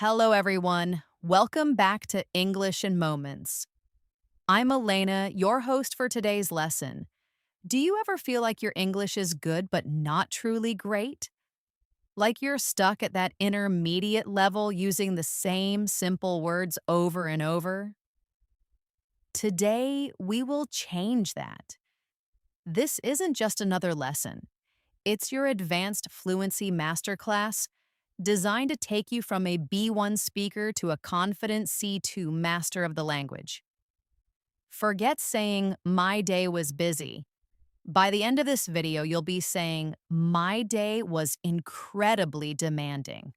Hello, everyone. Welcome back to English in Moments. I'm Elena, your host for today's lesson. Do you ever feel like your English is good but not truly great? Like you're stuck at that intermediate level using the same simple words over and over? Today, we will change that. This isn't just another lesson. It's your advanced fluency masterclass designed to take you from a B1 speaker to a confident C2 master of the language. Forget saying, "My day was busy." By the end of this video, you'll be saying, "My day was incredibly demanding."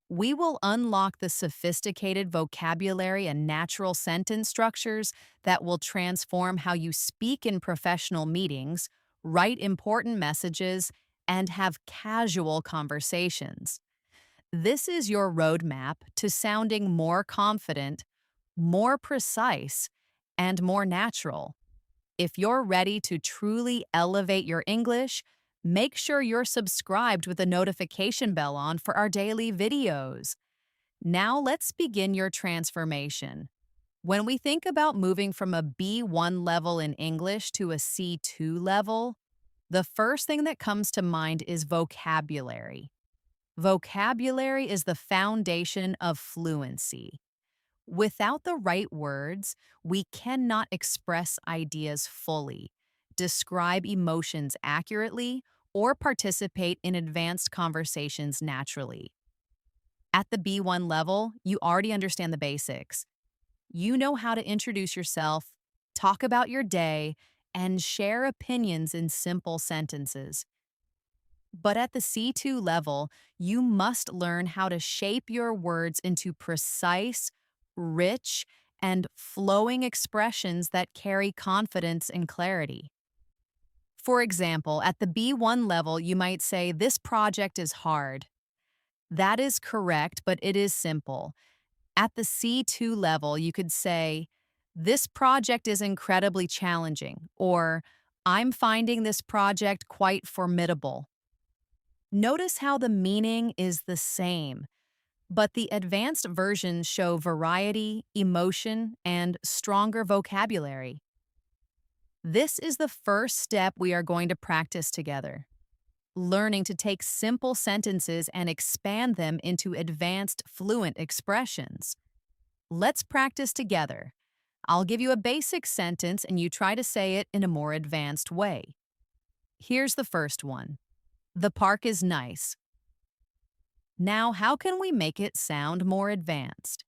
We will unlock the sophisticated vocabulary and natural sentence structures that will transform how you speak in professional meetings, write important messages, and have casual conversations. This is your roadmap to sounding more confident, more precise, and more natural. If you're ready to truly elevate your English, make sure you're subscribed with the notification bell on for our daily videos. Now let's begin your transformation. When we think about moving from a B1 level in English to a C2 level, the first thing that comes to mind is vocabulary. Vocabulary is the foundation of fluency. Without the right words, we cannot express ideas fully, describe emotions accurately, or participate in advanced conversations naturally. At the B1 level, you already understand the basics. You know how to introduce yourself, talk about your day, and share opinions in simple sentences. But at the C2 level, you must learn how to shape your words into precise, rich, and flowing expressions that carry confidence and clarity. For example, at the B1 level, you might say, "This project is hard." That is correct, but it is simple. At the C2 level, you could say, "This project is incredibly challenging," or "I'm finding this project quite formidable." Notice how the meaning is the same, but the advanced versions show variety, emotion, and stronger vocabulary. This is the first step we are going to practice together, learning to take simple sentences and expand them into advanced fluent expressions. Let's practice together. I'll give you a basic sentence and you try to say it in a more advanced way. Here's the first one. "The park is nice." Now, how can we make it sound more advanced?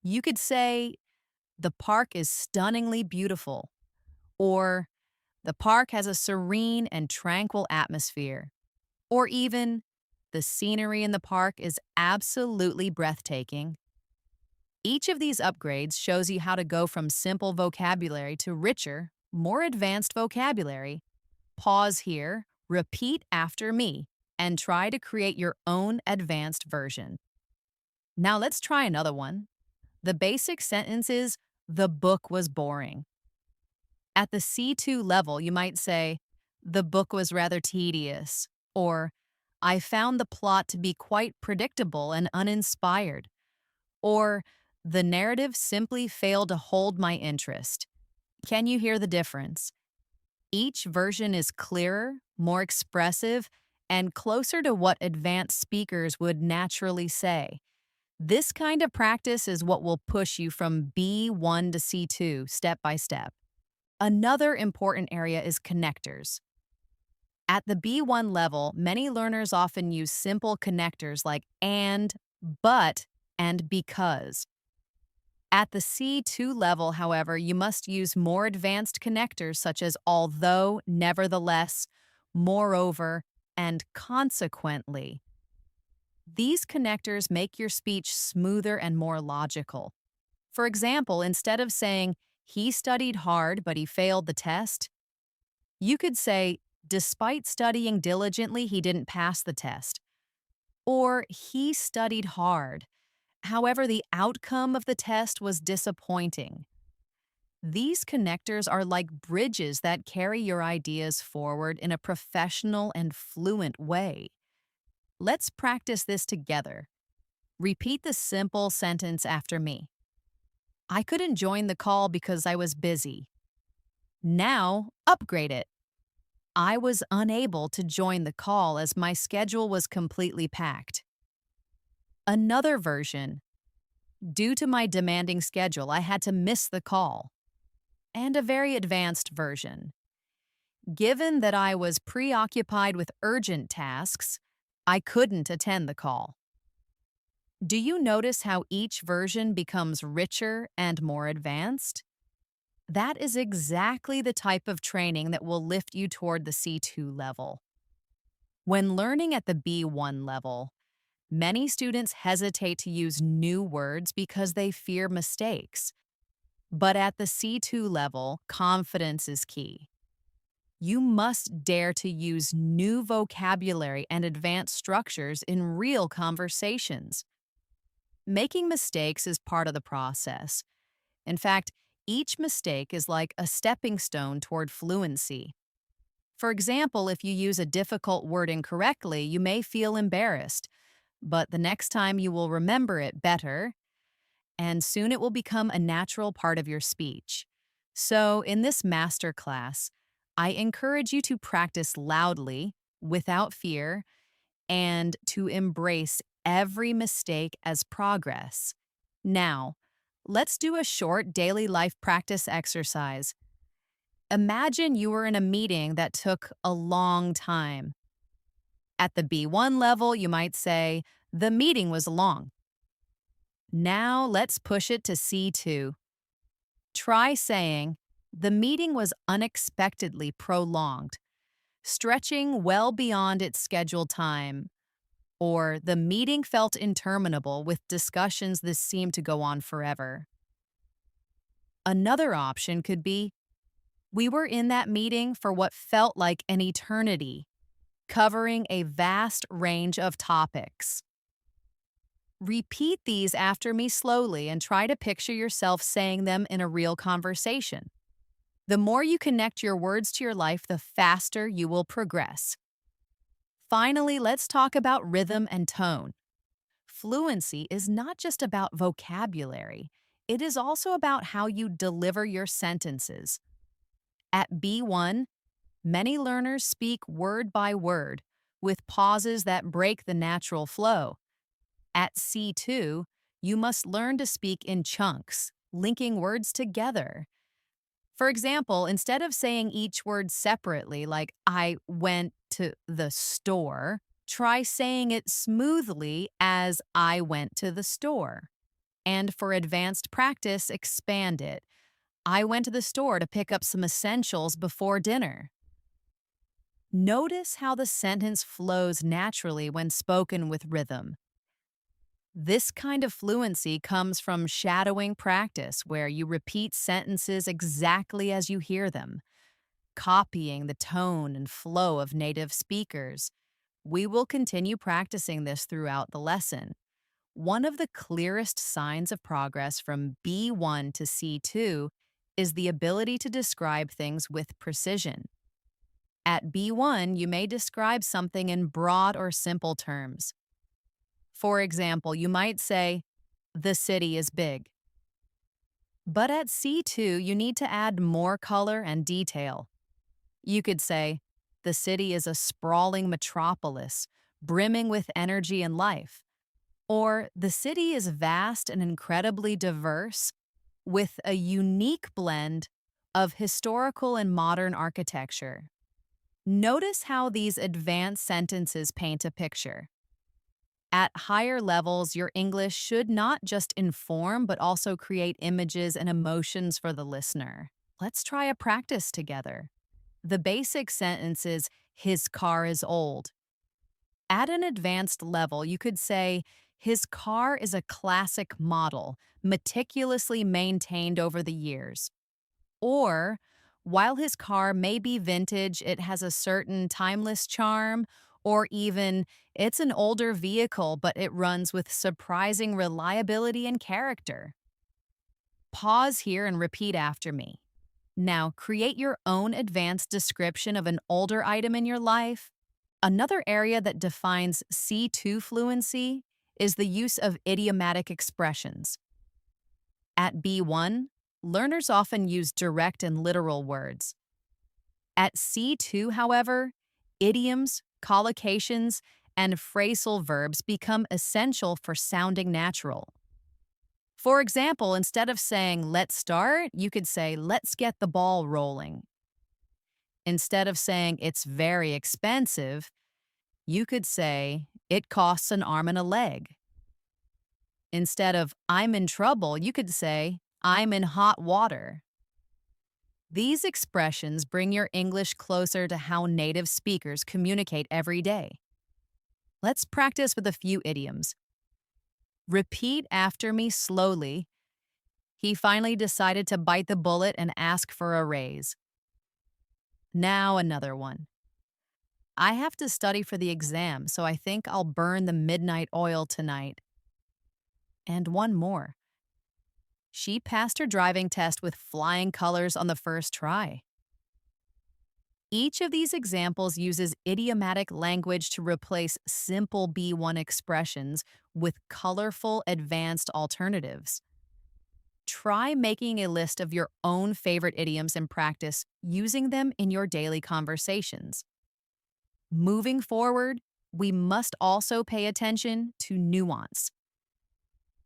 You could say, "The park is stunningly beautiful," or "The park has a serene and tranquil atmosphere," or even, "The scenery in the park is absolutely breathtaking." Each of these upgrades shows you how to go from simple vocabulary to richer, more advanced vocabulary. Pause here, repeat after me, and try to create your own advanced version. Now let's try another one. The basic sentence is, "The book was boring." At the C2 level, you might say, "The book was rather tedious," or "I found the plot to be quite predictable and uninspired," or "The narrative simply failed to hold my interest." Can you hear the difference? Each version is clearer, more expressive, and closer to what advanced speakers would naturally say. This kind of practice is what will push you from B1 to C2 step by step. Another important area is connectors. At the B1 level, many learners often use simple connectors like and, but, and because. At the C2 level, however, you must use more advanced connectors such as although, nevertheless, moreover, and consequently. These connectors make your speech smoother and more logical. For example, instead of saying, "He studied hard but he failed the test," you could say, "Despite studying diligently, he didn't pass the test." Or, "He studied hard. However, the outcome of the test was disappointing." These connectors are like bridges that carry your ideas forward in a professional and fluent way. Let's practice this together. Repeat the simple sentence after me. I couldn't join the call because I was busy. Now, upgrade it. I was unable to join the call as my schedule was completely packed. Another version. Due to my demanding schedule, I had to miss the call. And a very advanced version. Given that I was preoccupied with urgent tasks, I couldn't attend the call. Do you notice how each version becomes richer and more advanced? That is exactly the type of training that will lift you toward the C2 level. When learning at the B1 level, many students hesitate to use new words because they fear mistakes. But at the C2 level, confidence is key. You must dare to use new vocabulary and advanced structures in real conversations. Making mistakes is part of the process. In fact, each mistake is like a stepping stone toward fluency. For example, if you use a difficult word incorrectly, you may feel embarrassed, but the next time you will remember it better, and soon it will become a natural part of your speech. So, in this masterclass, I encourage you to practice loudly, without fear, and to embrace every mistake as progress. Now, let's do a short daily life practice exercise. Imagine you were in a meeting that took a long time. At the B1 level, you might say, the meeting was long. Now let's push it to C2. Try saying, the meeting was unexpectedly prolonged, stretching well beyond its scheduled time. Or, the meeting felt interminable with discussions that seemed to go on forever. Another option could be, we were in that meeting for what felt like an eternity, covering a vast range of topics. Repeat these after me slowly and try to picture yourself saying them in a real conversation. The more you connect your words to your life, the faster you will progress. Finally, let's talk about rhythm and tone. Fluency is not just about vocabulary, it is also about how you deliver your sentences. At B1, many learners speak word by word, with pauses that break the natural flow. At C2, you must learn to speak in chunks, linking words together. For example, instead of saying each word separately, like I went to the store, try saying it smoothly as I went to the store. And for advanced practice, expand it. I went to the store to pick up some essentials before dinner. Notice how the sentence flows naturally when spoken with rhythm. This kind of fluency comes from shadowing practice, where you repeat sentences exactly as you hear them, copying the tone and flow of native speakers. We will continue practicing this throughout the lesson. One of the clearest signs of progress from B1 to C2 is the ability to describe things with precision. At B1, you may describe something in broad or simple terms. For example, you might say, the city is big. But at C2, you need to add more color and detail. You could say, the city is a sprawling metropolis, brimming with energy and life. Or, the city is vast and incredibly diverse, with a unique blend of historical and modern architecture. Notice how these advanced sentences paint a picture. At higher levels, your English should not just inform, but also create images and emotions for the listener. Let's try a practice together. The basic sentence is, his car is old. At an advanced level, you could say, his car is a classic model, meticulously maintained over the years. Or, while his car may be vintage, it has a certain timeless charm. Or even, it's an older vehicle, but it runs with surprising reliability and character. Pause here and repeat after me. Now, create your own advanced description of an older item in your life. Another area that defines C2 fluency is the use of idiomatic expressions. At B1, learners often use direct and literal words. At C2, however, idioms, collocations, and phrasal verbs become essential for sounding natural. For example, instead of saying let's start, you could say let's get the ball rolling. Instead of saying it's very expensive, you could say it costs an arm and a leg. Instead of I'm in trouble, you could say I'm in hot water. These expressions bring your English closer to how native speakers communicate every day. Let's practice with a few idioms. Repeat after me slowly. He finally decided to bite the bullet and ask for a raise. Now another one. I have to study for the exam, so I think I'll burn the midnight oil tonight. And one more. She passed her driving test with flying colors on the first try. Each of these examples uses idiomatic language to replace simple B1 expressions with colorful, advanced alternatives. Try making a list of your own favorite idioms and practice using them in your daily conversations. Moving forward, we must also pay attention to nuance.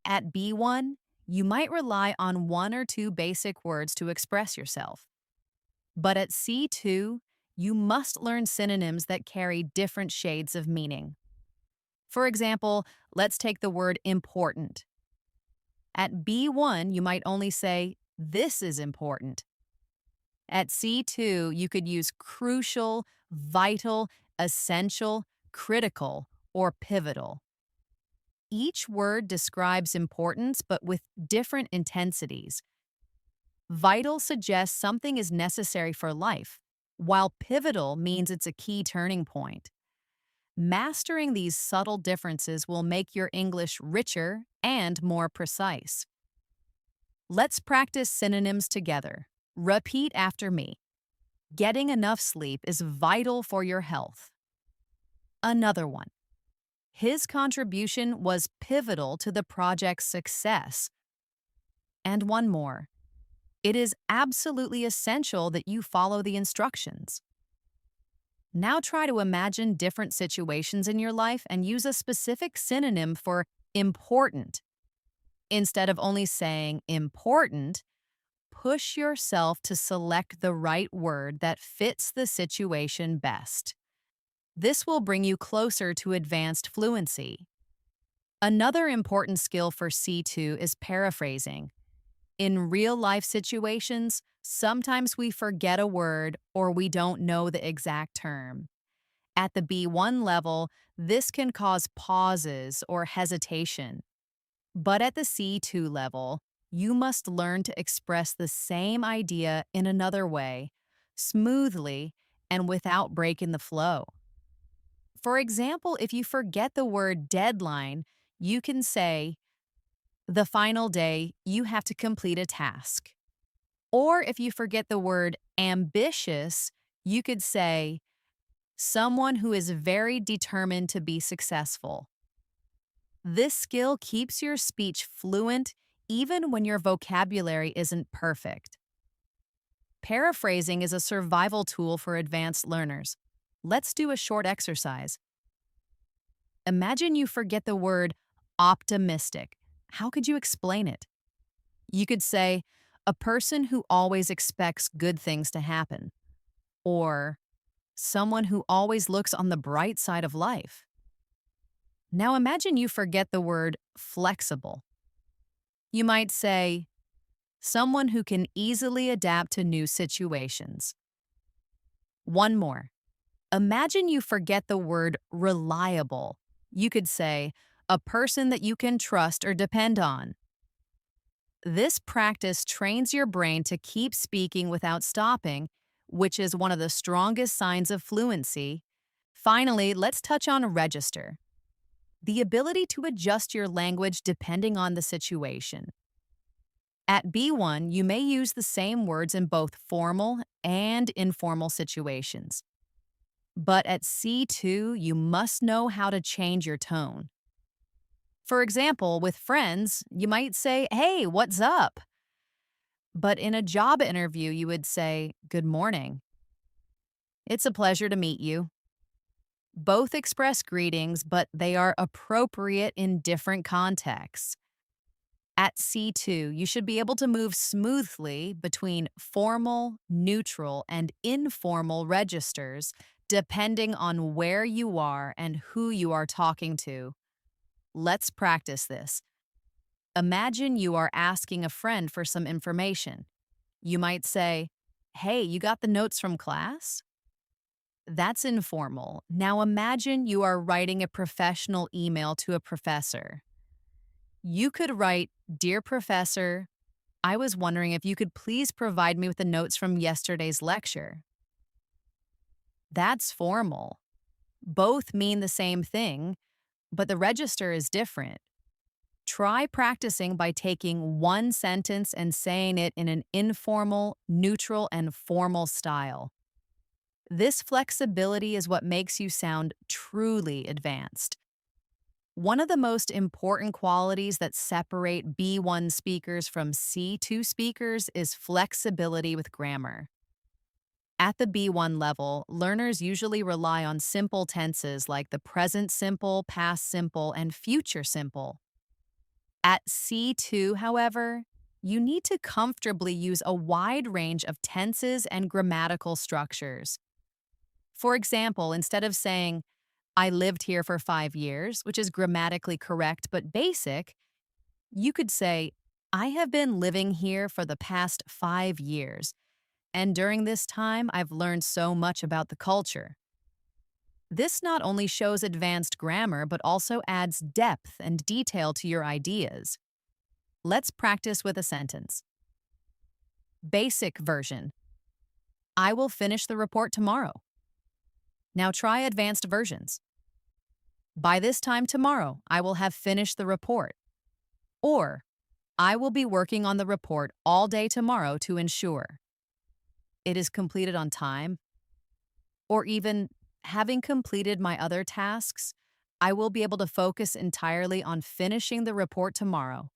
At B1, you might rely on one or two basic words to express yourself. But at C2, you must learn synonyms that carry different shades of meaning. For example, let's take the word important. At B1, you might only say, this is important. At C2, you could use crucial, vital, essential, critical, or pivotal. Each word describes importance, but with different intensities. Vital suggests something is necessary for life, while pivotal means it's a key turning point. Mastering these subtle differences will make your English richer and more precise. Let's practice synonyms together. Repeat after me. Getting enough sleep is vital for your health. Another one. His contribution was pivotal to the project's success. And one more. It is absolutely essential that you follow the instructions. Now try to imagine different situations in your life and use a specific synonym for important. Instead of only saying important, push yourself to select the right word that fits the situation best. This will bring you closer to advanced fluency. Another important skill for C2 is paraphrasing. In real-life situations, sometimes we forget a word or we don't know the exact term. At the B1 level, this can cause pauses or hesitation. But at the C2 level, you must learn to express the same idea in another way, smoothly, and without breaking the flow. For example, if you forget the word deadline, you can say, the final day, you have to complete a task. Or if you forget the word ambitious, you could say, someone who is very determined to be successful. This skill keeps your speech fluent even when your vocabulary isn't perfect. Paraphrasing is a survival tool for advanced learners. Let's do a short exercise. Imagine you forget the word optimistic. How could you explain it? You could say, a person who always expects good things to happen, or someone who always looks on the bright side of life. Now imagine you forget the word flexible. You might say, someone who can easily adapt to new situations. One more. Imagine you forget the word reliable. You could say, a person that you can trust or depend on. This practice trains your brain to keep speaking without stopping, which is one of the strongest signs of fluency. Finally, let's touch on register. The ability to adjust your language depending on the situation. At B1, you may use the same words in both formal and informal situations. But at C2, you must know how to change your tone. For example, with friends, you might say, "Hey, what's up?" But in a job interview, you would say, "Good morning. It's a pleasure to meet you." Both express greetings, but they are appropriate in different contexts. At C2, you should be able to move smoothly between formal, neutral, and informal registers depending on where you are and who you are talking to. Let's practice this. Imagine you are asking a friend for some information. You might say, "Hey, you got the notes from class?" That's informal. Now imagine you are writing a professional email to a professor. You could write, "Dear Professor, I was wondering if you could please provide me with the notes from yesterday's lecture." That's formal. Both mean the same thing, but the register is different. Try practicing by taking one sentence and saying it in an informal, neutral, and formal style. This flexibility is what makes you sound truly advanced. One of the most important qualities that separate B1 speakers from C2 speakers is flexibility with grammar. At the B1 level, learners usually rely on simple tenses like the present simple, past simple, and future simple. At C2, however, you need to comfortably use a wide range of tenses and grammatical structures. For example, instead of saying, "I lived here for 5 years," which is grammatically correct but basic, you could say, "I have been living here for the past 5 years, and during this time, I've learned so much about the culture." This not only shows advanced grammar, but also adds depth and detail to your ideas. Let's practice with a sentence. Basic version. I will finish the report tomorrow. Now try advanced versions. By this time tomorrow, I will have finished the report. Or, I will be working on the report all day tomorrow to ensure it is completed on time. Or even, having completed my other tasks, I will be able to focus entirely on finishing the report tomorrow.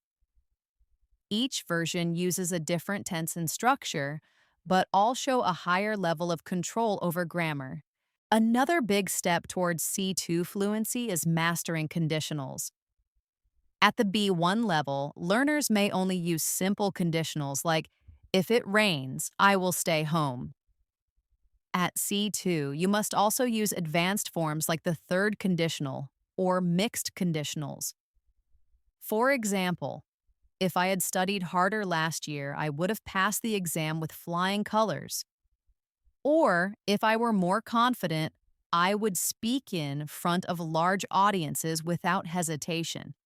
Each version uses a different tense and structure, but all show a higher level of control over grammar. Another big step towards C2 fluency is mastering conditionals. At the B1 level, learners may only use simple conditionals like, "If it rains, I will stay home." At C2, you must also use advanced forms like the third conditional or mixed conditionals. For example, if I had studied harder last year, I would have passed the exam with flying colors. Or, if I were more confident, I would speak in front of large audiences without hesitation.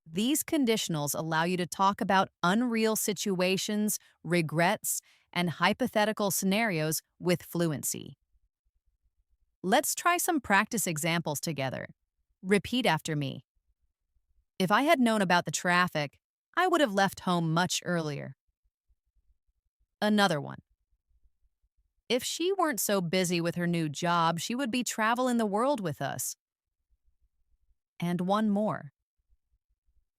These conditionals allow you to talk about unreal situations, regrets, and hypothetical scenarios with fluency. Let's try some practice examples together. Repeat after me. If I had known about the traffic, I would have left home much earlier. Another one. If she weren't so busy with her new job, she would be traveling the world with us. And one more.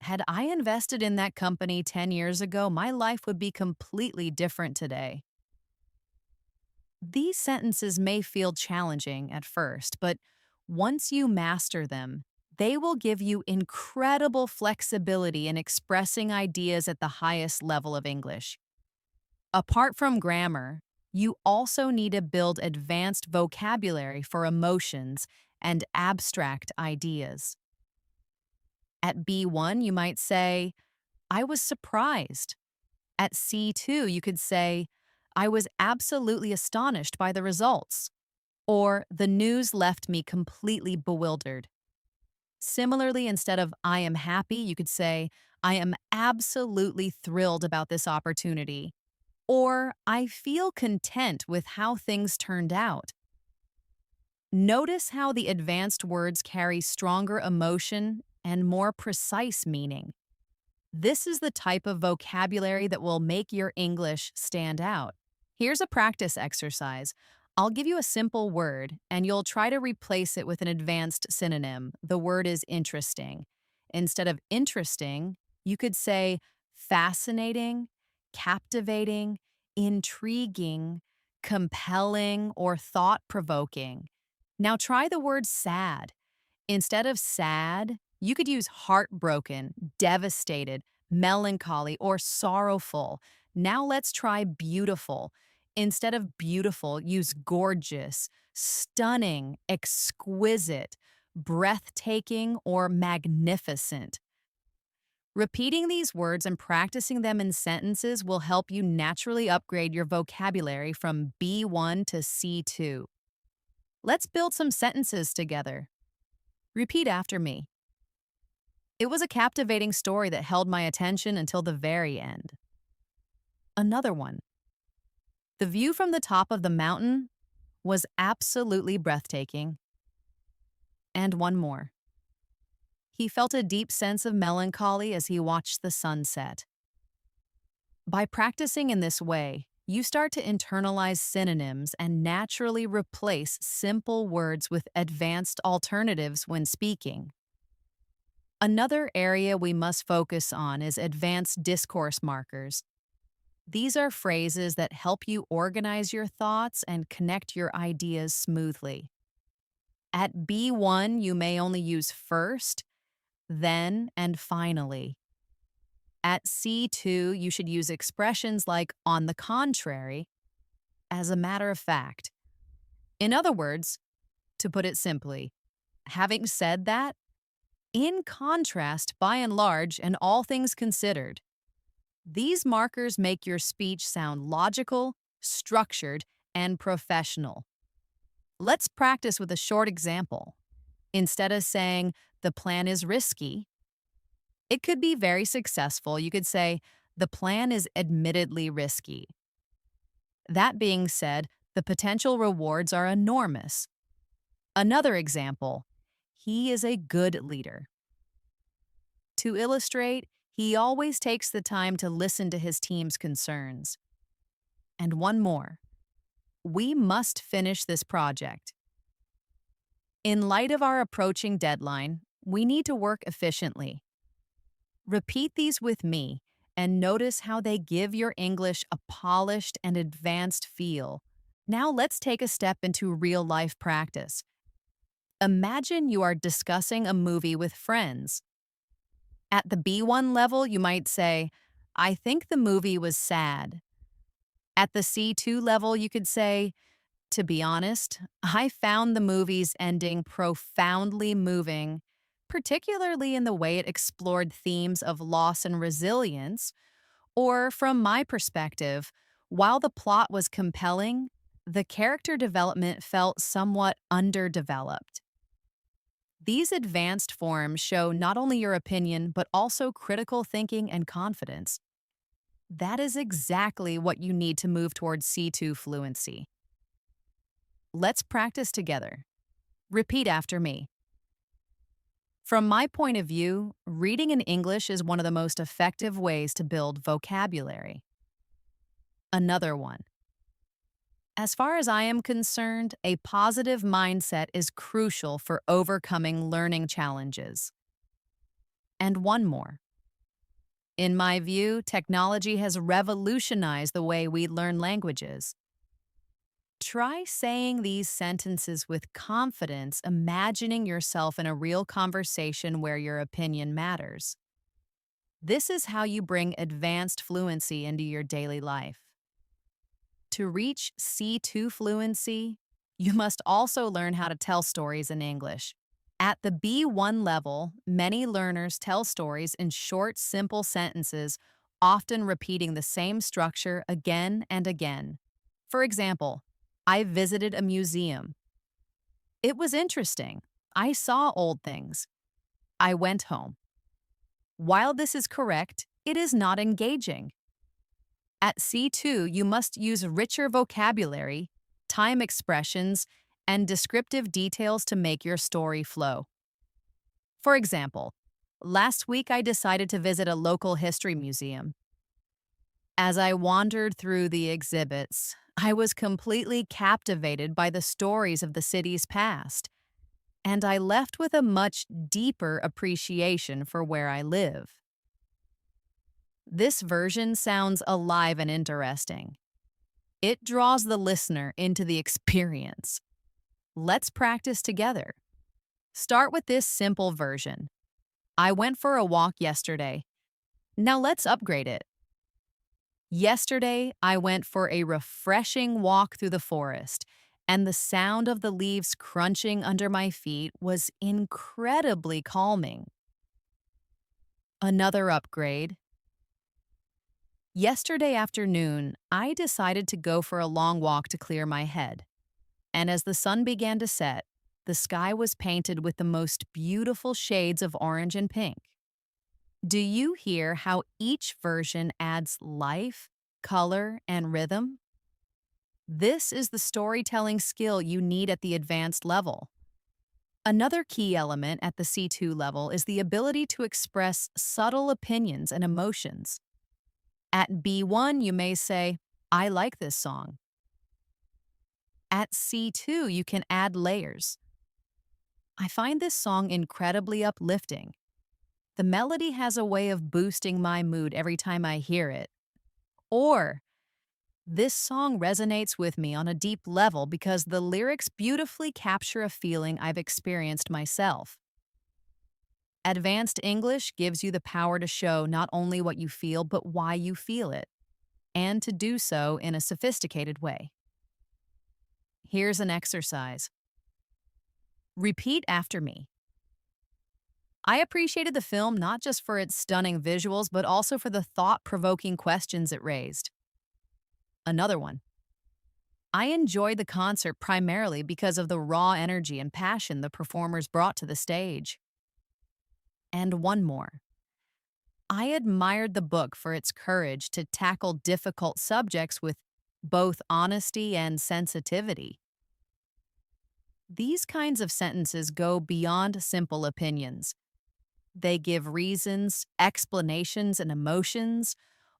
Had I invested in that company 10 years ago, my life would be completely different today. These sentences may feel challenging at first, but once you master them, they will give you incredible flexibility in expressing ideas at the highest level of English. Apart from grammar, you also need to build advanced vocabulary for emotions and abstract ideas. At B1, you might say, "I was surprised." At C2, you could say, "I was absolutely astonished by the results." Or, "The news left me completely bewildered." Similarly, instead of "I am happy," you could say, "I am absolutely thrilled about this opportunity." Or, "I feel content with how things turned out." Notice how the advanced words carry stronger emotion and more precise meaning. This is the type of vocabulary that will make your English stand out. Here's a practice exercise. I'll give you a simple word, and you'll try to replace it with an advanced synonym. The word is interesting. Instead of interesting, you could say fascinating, captivating, intriguing, compelling, or thought provoking. Now try the word sad. Instead of sad, you could use heartbroken, devastated, melancholy, or sorrowful. Now let's try beautiful. Instead of beautiful, use gorgeous, stunning, exquisite, breathtaking, or magnificent. Repeating these words and practicing them in sentences will help you naturally upgrade your vocabulary from B1 to C2. Let's build some sentences together. Repeat after me. It was a captivating story that held my attention until the very end. Another one. The view from the top of the mountain was absolutely breathtaking. And one more. He felt a deep sense of melancholy as he watched the sunset. By practicing in this way, you start to internalize synonyms and naturally replace simple words with advanced alternatives when speaking. Another area we must focus on is advanced discourse markers. These are phrases that help you organize your thoughts and connect your ideas smoothly. At B1, you may only use first, then, and finally. At C2, you should use expressions like on the contrary, as a matter of fact. In other words, to put it simply, having said that, in contrast, by and large, and all things considered, these markers make your speech sound logical, structured, and professional. Let's practice with a short example. Instead of saying, the plan is risky, it could be very successful. You could say, the plan is admittedly risky. That being said, the potential rewards are enormous. Another example, he is a good leader. To illustrate, he always takes the time to listen to his team's concerns. And one more, we must finish this project. In light of our approaching deadline, we need to work efficiently. Repeat these with me and notice how they give your English a polished and advanced feel. Now let's take a step into real-life practice. Imagine you are discussing a movie with friends. At the B1 level, you might say, I think the movie was sad. At the C2 level, you could say, to be honest, I found the movie's ending profoundly moving, particularly in the way it explored themes of loss and resilience. Or, from my perspective, while the plot was compelling, the character development felt somewhat underdeveloped. These advanced forms show not only your opinion, but also critical thinking and confidence. That is exactly what you need to move towards C2 fluency. Let's practice together. Repeat after me. From my point of view, reading in English is one of the most effective ways to build vocabulary. Another one. As far as I am concerned, a positive mindset is crucial for overcoming learning challenges. And one more. In my view, technology has revolutionized the way we learn languages. Try saying these sentences with confidence, imagining yourself in a real conversation where your opinion matters. This is how you bring advanced fluency into your daily life. To reach C2 fluency, you must also learn how to tell stories in English. At the B1 level, many learners tell stories in short, simple sentences, often repeating the same structure again and again. For example, I visited a museum. It was interesting. I saw old things. I went home. While this is correct, it is not engaging. At C2, you must use richer vocabulary, time expressions, and descriptive details to make your story flow. For example, last week I decided to visit a local history museum. As I wandered through the exhibits, I was completely captivated by the stories of the city's past. and I left with a much deeper appreciation for where I live. This version sounds alive and interesting. It draws the listener into the experience. Let's practice together. Start with this simple version. I went for a walk yesterday. Now let's upgrade it. Yesterday, I went for a refreshing walk through the forest, and the sound of the leaves crunching under my feet was incredibly calming. Another upgrade. Yesterday afternoon, I decided to go for a long walk to clear my head. And as the sun began to set, the sky was painted with the most beautiful shades of orange and pink. Do you hear how each version adds life, color, and rhythm? This is the storytelling skill you need at the advanced level. Another key element at the C2 level is the ability to express subtle opinions and emotions. At B1, you may say, I like this song. At C2, you can add layers. I find this song incredibly uplifting. The melody has a way of boosting my mood every time I hear it. Or, this song resonates with me on a deep level because the lyrics beautifully capture a feeling I've experienced myself. Advanced English gives you the power to show not only what you feel, but why you feel it, and to do so in a sophisticated way. Here's an exercise. Repeat after me. I appreciated the film not just for its stunning visuals, but also for the thought-provoking questions it raised. Another one. I enjoyed the concert primarily because of the raw energy and passion the performers brought to the stage. And one more. I admired the book for its courage to tackle difficult subjects with both honesty and sensitivity. These kinds of sentences go beyond simple opinions. They give reasons, explanations, and emotions,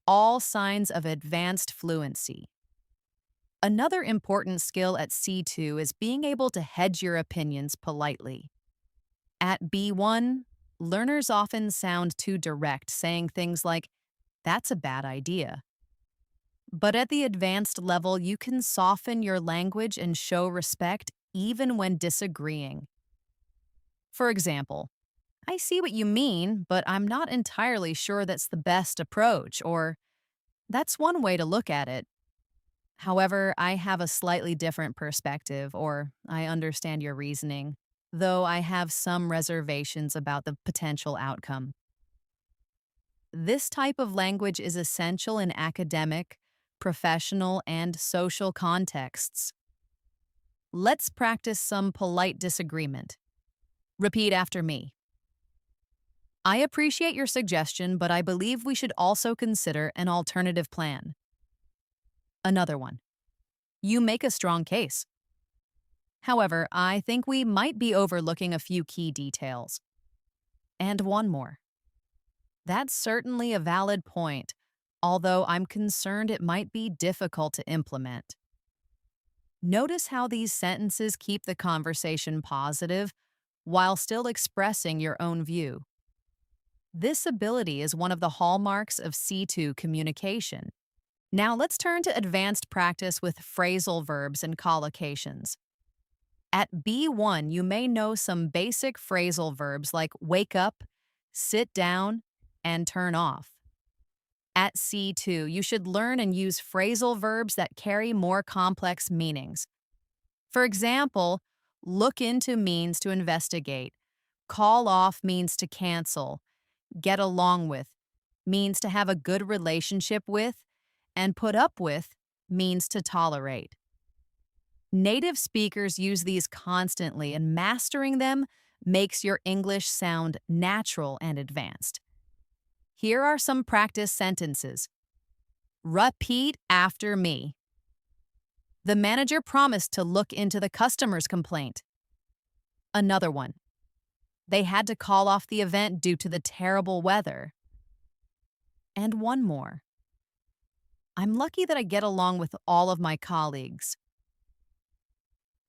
all signs of advanced fluency. Another important skill at C2 is being able to hedge your opinions politely. At B1, learners often sound too direct, saying things like, "That's a bad idea." But at the advanced level, you can soften your language and show respect even when disagreeing. For example, I see what you mean, but I'm not entirely sure that's the best approach, or that's one way to look at it. However, I have a slightly different perspective, or I understand your reasoning, though I have some reservations about the potential outcome. This type of language is essential in academic, professional, and social contexts. Let's practice some polite disagreement. Repeat after me. I appreciate your suggestion, but I believe we should also consider an alternative plan. Another one. You make a strong case. However, I think we might be overlooking a few key details. And one more. That's certainly a valid point, although I'm concerned it might be difficult to implement. Notice how these sentences keep the conversation positive while still expressing your own view. This ability is one of the hallmarks of C2 communication. Now let's turn to advanced practice with phrasal verbs and collocations. At B1, you may know some basic phrasal verbs like wake up, sit down, and turn off. At C2, you should learn and use phrasal verbs that carry more complex meanings. For example, look into means to investigate, call off means to cancel, get along with means to have a good relationship with, and put up with means to tolerate. Native speakers use these constantly, and mastering them makes your English sound natural and advanced. Here are some practice sentences. Repeat after me. The manager promised to look into the customer's complaint. Another one. They had to call off the event due to the terrible weather. And one more. I'm lucky that I get along with all of my colleagues.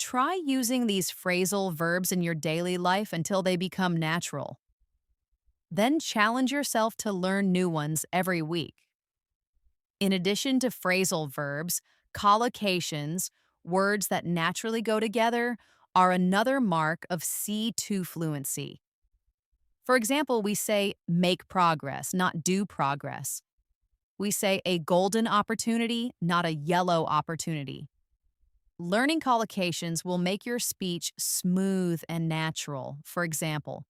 Try using these phrasal verbs in your daily life until they become natural. Then challenge yourself to learn new ones every week. In addition to phrasal verbs, collocations, words that naturally go together, are another mark of C2 fluency. For example, we say make progress, not do progress. We say a golden opportunity, not a yellow opportunity. Learning collocations will make your speech smooth and natural. For example,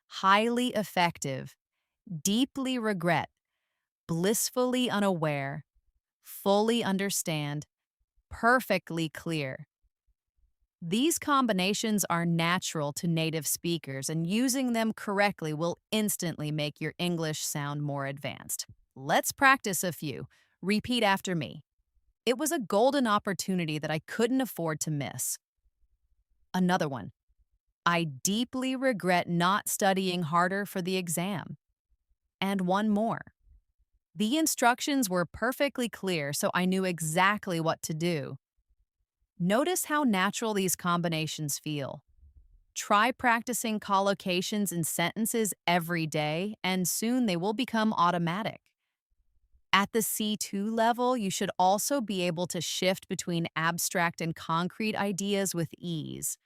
highly effective, deeply regret, blissfully unaware, fully understand, perfectly clear. These combinations are natural to native speakers, and using them correctly will instantly make your English sound more advanced. Let's practice a few. Repeat after me. It was a golden opportunity that I couldn't afford to miss. Another one. I deeply regret not studying harder for the exam. And one more. The instructions were perfectly clear, so I knew exactly what to do. Notice how natural these combinations feel. Try practicing collocations in sentences every day, and soon they will become automatic. At the C2 level, you should also be able to shift between abstract and concrete ideas with ease.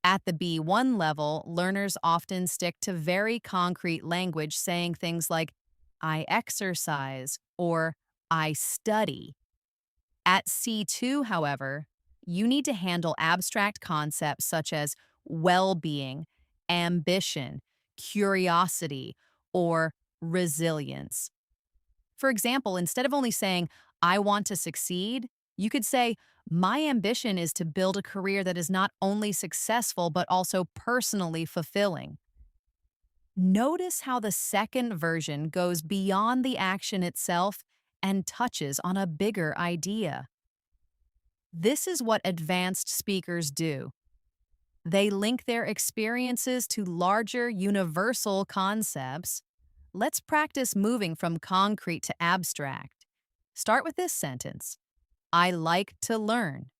At the B1 level, learners often stick to very concrete language, saying things like, I exercise or I study. At C2, however, you need to handle abstract concepts such as well being, ambition, curiosity, or resilience. For example, instead of only saying, I want to succeed, you could say, my ambition is to build a career that is not only successful but also personally fulfilling. Notice how the second version goes beyond the action itself and touches on a bigger idea. This is what advanced speakers do. They link their experiences to larger universal concepts. Let's practice moving from concrete to abstract. Start with this sentence. I like to learn.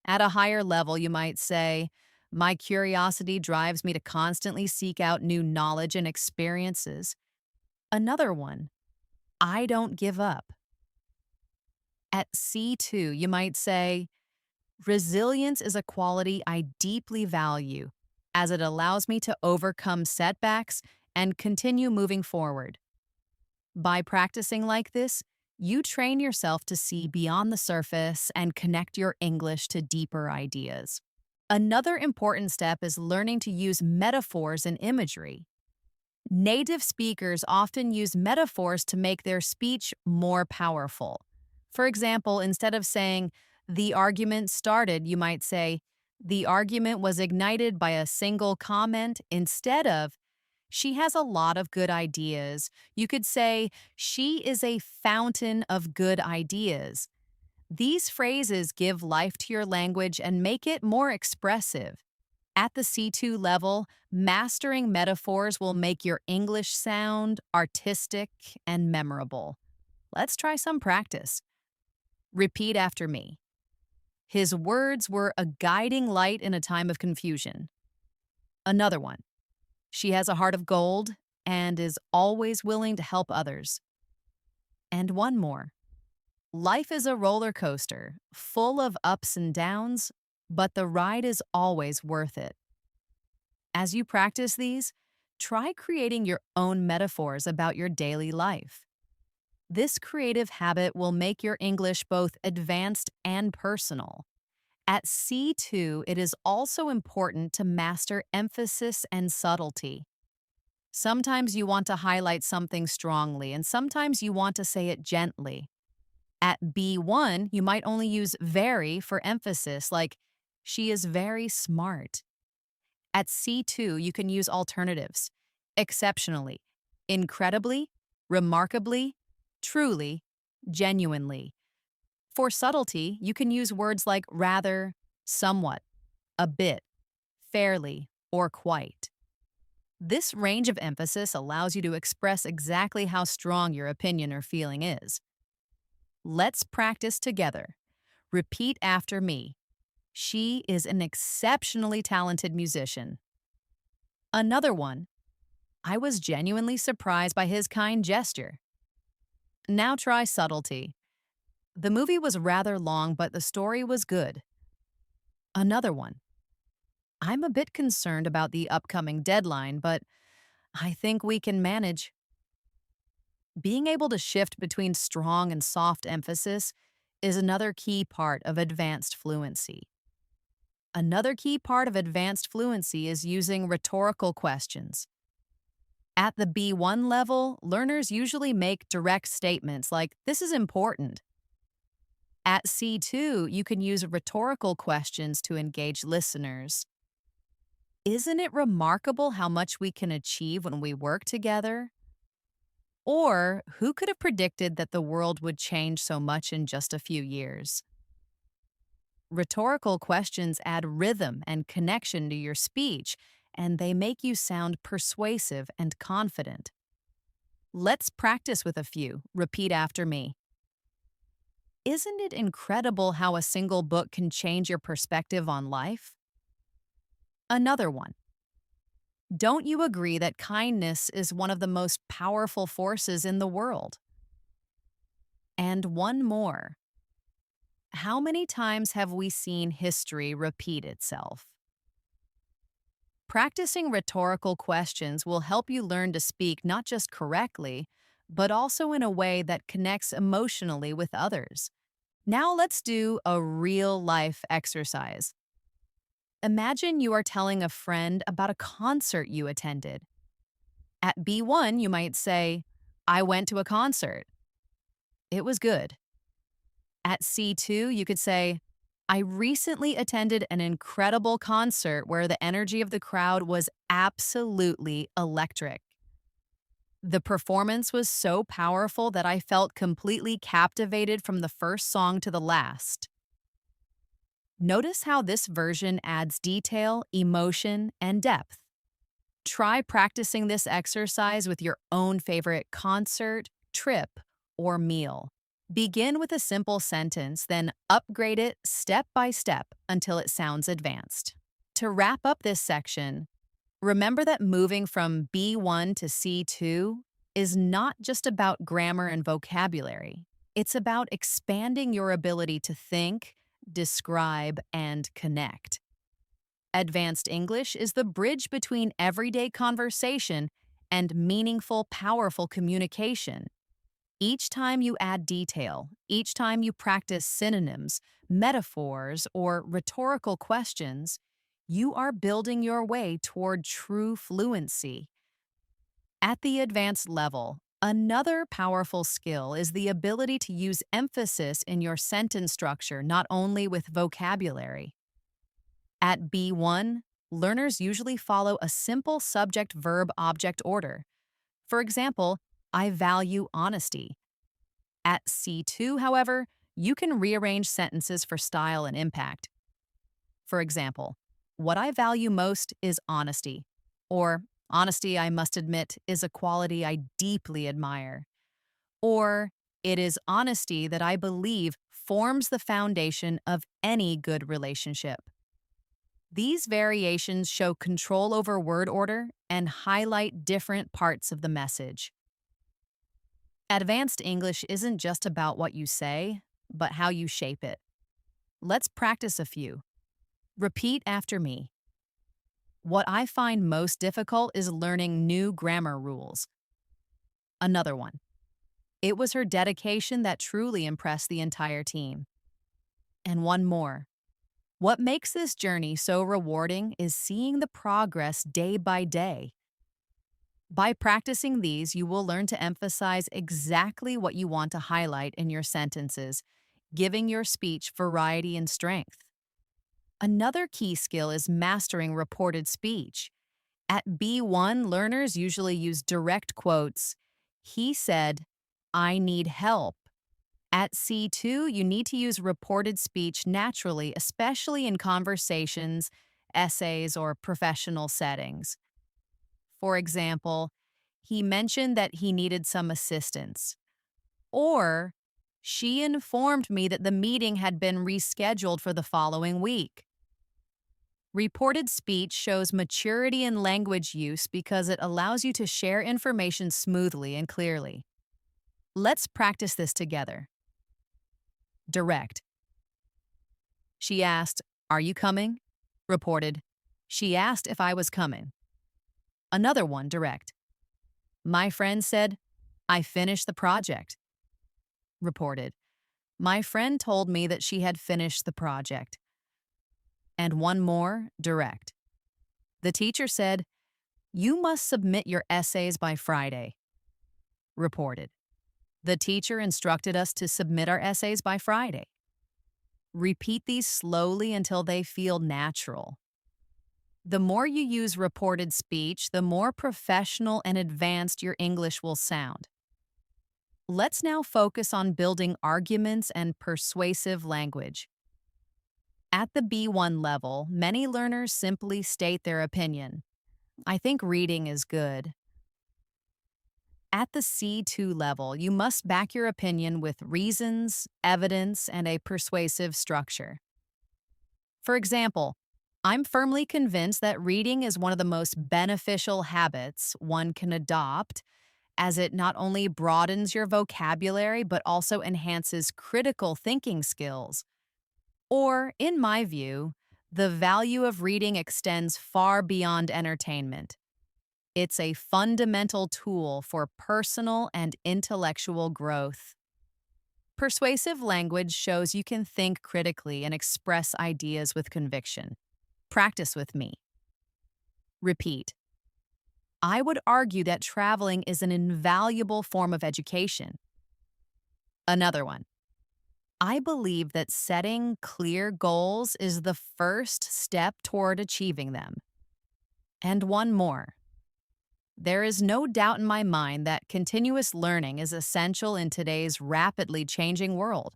At a higher level, you might say, my curiosity drives me to constantly seek out new knowledge and experiences. Another one, I don't give up. At C2, you might say, resilience is a quality I deeply value, as it allows me to overcome setbacks and continue moving forward. By practicing like this, you train yourself to see beyond the surface and connect your English to deeper ideas. Another important step is learning to use metaphors and imagery. Native speakers often use metaphors to make their speech more powerful. For example, instead of saying, the argument started, you might say, the argument was ignited by a single comment. Instead of, she has a lot of good ideas, you could say, she is a fountain of good ideas. These phrases give life to your language and make it more expressive. At the C2 level, mastering metaphors will make your English sound artistic and memorable. Let's try some practice. Repeat after me. His words were a guiding light in a time of confusion. Another one. She has a heart of gold and is always willing to help others. And one more. Life is a roller coaster, full of ups and downs, but the ride is always worth it. As you practice these, try creating your own metaphors about your daily life. This creative habit will make your English both advanced and personal. At C2, it is also important to master emphasis and subtlety. Sometimes you want to highlight something strongly, and sometimes you want to say it gently. At B1, you might only use very for emphasis, like, she is very smart. At C2, you can use alternatives, exceptionally, incredibly, remarkably, truly, genuinely. For subtlety, you can use words like rather, somewhat, a bit, fairly, or quite. This range of emphasis allows you to express exactly how strong your opinion or feeling is. Let's practice together. Repeat after me. She is an exceptionally talented musician. Another one, I was genuinely surprised by his kind gesture. Now try subtlety. The movie was rather long, but the story was good. Another one, I'm a bit concerned about the upcoming deadline, but I think we can manage. Being able to shift between strong and soft emphasis is another key part of advanced fluency. Another key part of advanced fluency is using rhetorical questions. At the B1 level, learners usually make direct statements like, "This is important." At C2, you can use rhetorical questions to engage listeners. Isn't it remarkable how much we can achieve when we work together? Or who could have predicted that the world would change so much in just a few years? Rhetorical questions add rhythm and connection to your speech, and they make you sound persuasive and confident. Let's practice with a few. Repeat after me. Isn't it incredible how a single book can change your perspective on life? Another one. Don't you agree that kindness is one of the most powerful forces in the world? And one more. How many times have we seen history repeat itself? Practicing rhetorical questions will help you learn to speak not just correctly, but also in a way that connects emotionally with others. Now let's do a real life exercise. Imagine you are telling a friend about a concert you attended. At B1, you might say, "I went to a concert. It was good." At C2, you could say, "I recently attended an incredible concert where the energy of the crowd was absolutely electric. The performance was so powerful that I felt completely captivated from the first song to the last." Notice how this version adds detail, emotion, and depth. Try practicing this exercise with your own favorite concert, trip, or meal. Begin with a simple sentence, then upgrade it step by step until it sounds advanced. To wrap up this section, remember that moving from B1 to C2 is not just about grammar and vocabulary. It's about expanding your ability to think, describe, and connect. Advanced English is the bridge between everyday conversation and meaningful, powerful communication. Each time you add detail, each time you practice synonyms, metaphors, or rhetorical questions, you are building your way toward true fluency. At the advanced level, another powerful skill is the ability to use emphasis in your sentence structure, not only with vocabulary. At B1, learners usually follow a simple subject-verb-object order. For example, "I value honesty." At C2, however, you can rearrange sentences for style and impact. For example, "What I value most is honesty," or "Honesty, I must admit, is a quality I deeply admire," or "It is honesty that I believe forms the foundation of any good relationship." These variations show control over word order and highlight different parts of the message. Advanced English isn't just about what you say, but how you shape it. Let's practice a few. Repeat after me. What I find most difficult is learning new grammar rules. Another one. It was her dedication that truly impressed the entire team. And one more. What makes this journey so rewarding is seeing the progress day by day. By practicing these, you will learn to emphasize exactly what you want to highlight in your sentences, giving your speech variety and strength. Another key skill is mastering reported speech. At B1, learners usually use direct quotes. "He said, I need help." At C2, you need to use reported speech naturally, especially in conversations, essays, or professional settings. For example, "He mentioned that he needed some assistance." Or, She informed me that the meeting had been rescheduled for the following week. Reported speech shows maturity in language use because it allows you to share information smoothly and clearly. Let's practice this together. Direct. She asked, "Are you coming?" Reported, "She asked if I was coming." Another one, direct. My friend said, "I finished the project." Reported, "My friend told me that she had finished the project." And one more, direct. The teacher said, "You must submit your essays by Friday." Reported, the teacher instructed us to submit our essays by Friday. Repeat these slowly until they feel natural. The more you use reported speech, the more professional and advanced your English will sound. Let's now focus on building arguments and persuasive language. At the B1 level, many learners simply state their opinion. "I think reading is good." At the C2 level, you must back your opinion with reasons, evidence, and a persuasive structure. For example, "I'm firmly convinced that reading is one of the most beneficial habits one can adopt, as it not only broadens your vocabulary but also enhances critical thinking skills." Or, "In my view, the value of reading extends far beyond entertainment. It's a fundamental tool for personal and intellectual growth." Persuasive language shows you can think critically and express ideas with conviction. Practice with me. Repeat. I would argue that traveling is an invaluable form of education. Another one. I believe that setting clear goals is the first step toward achieving them. And one more. There is no doubt in my mind that continuous learning is essential in today's rapidly changing world.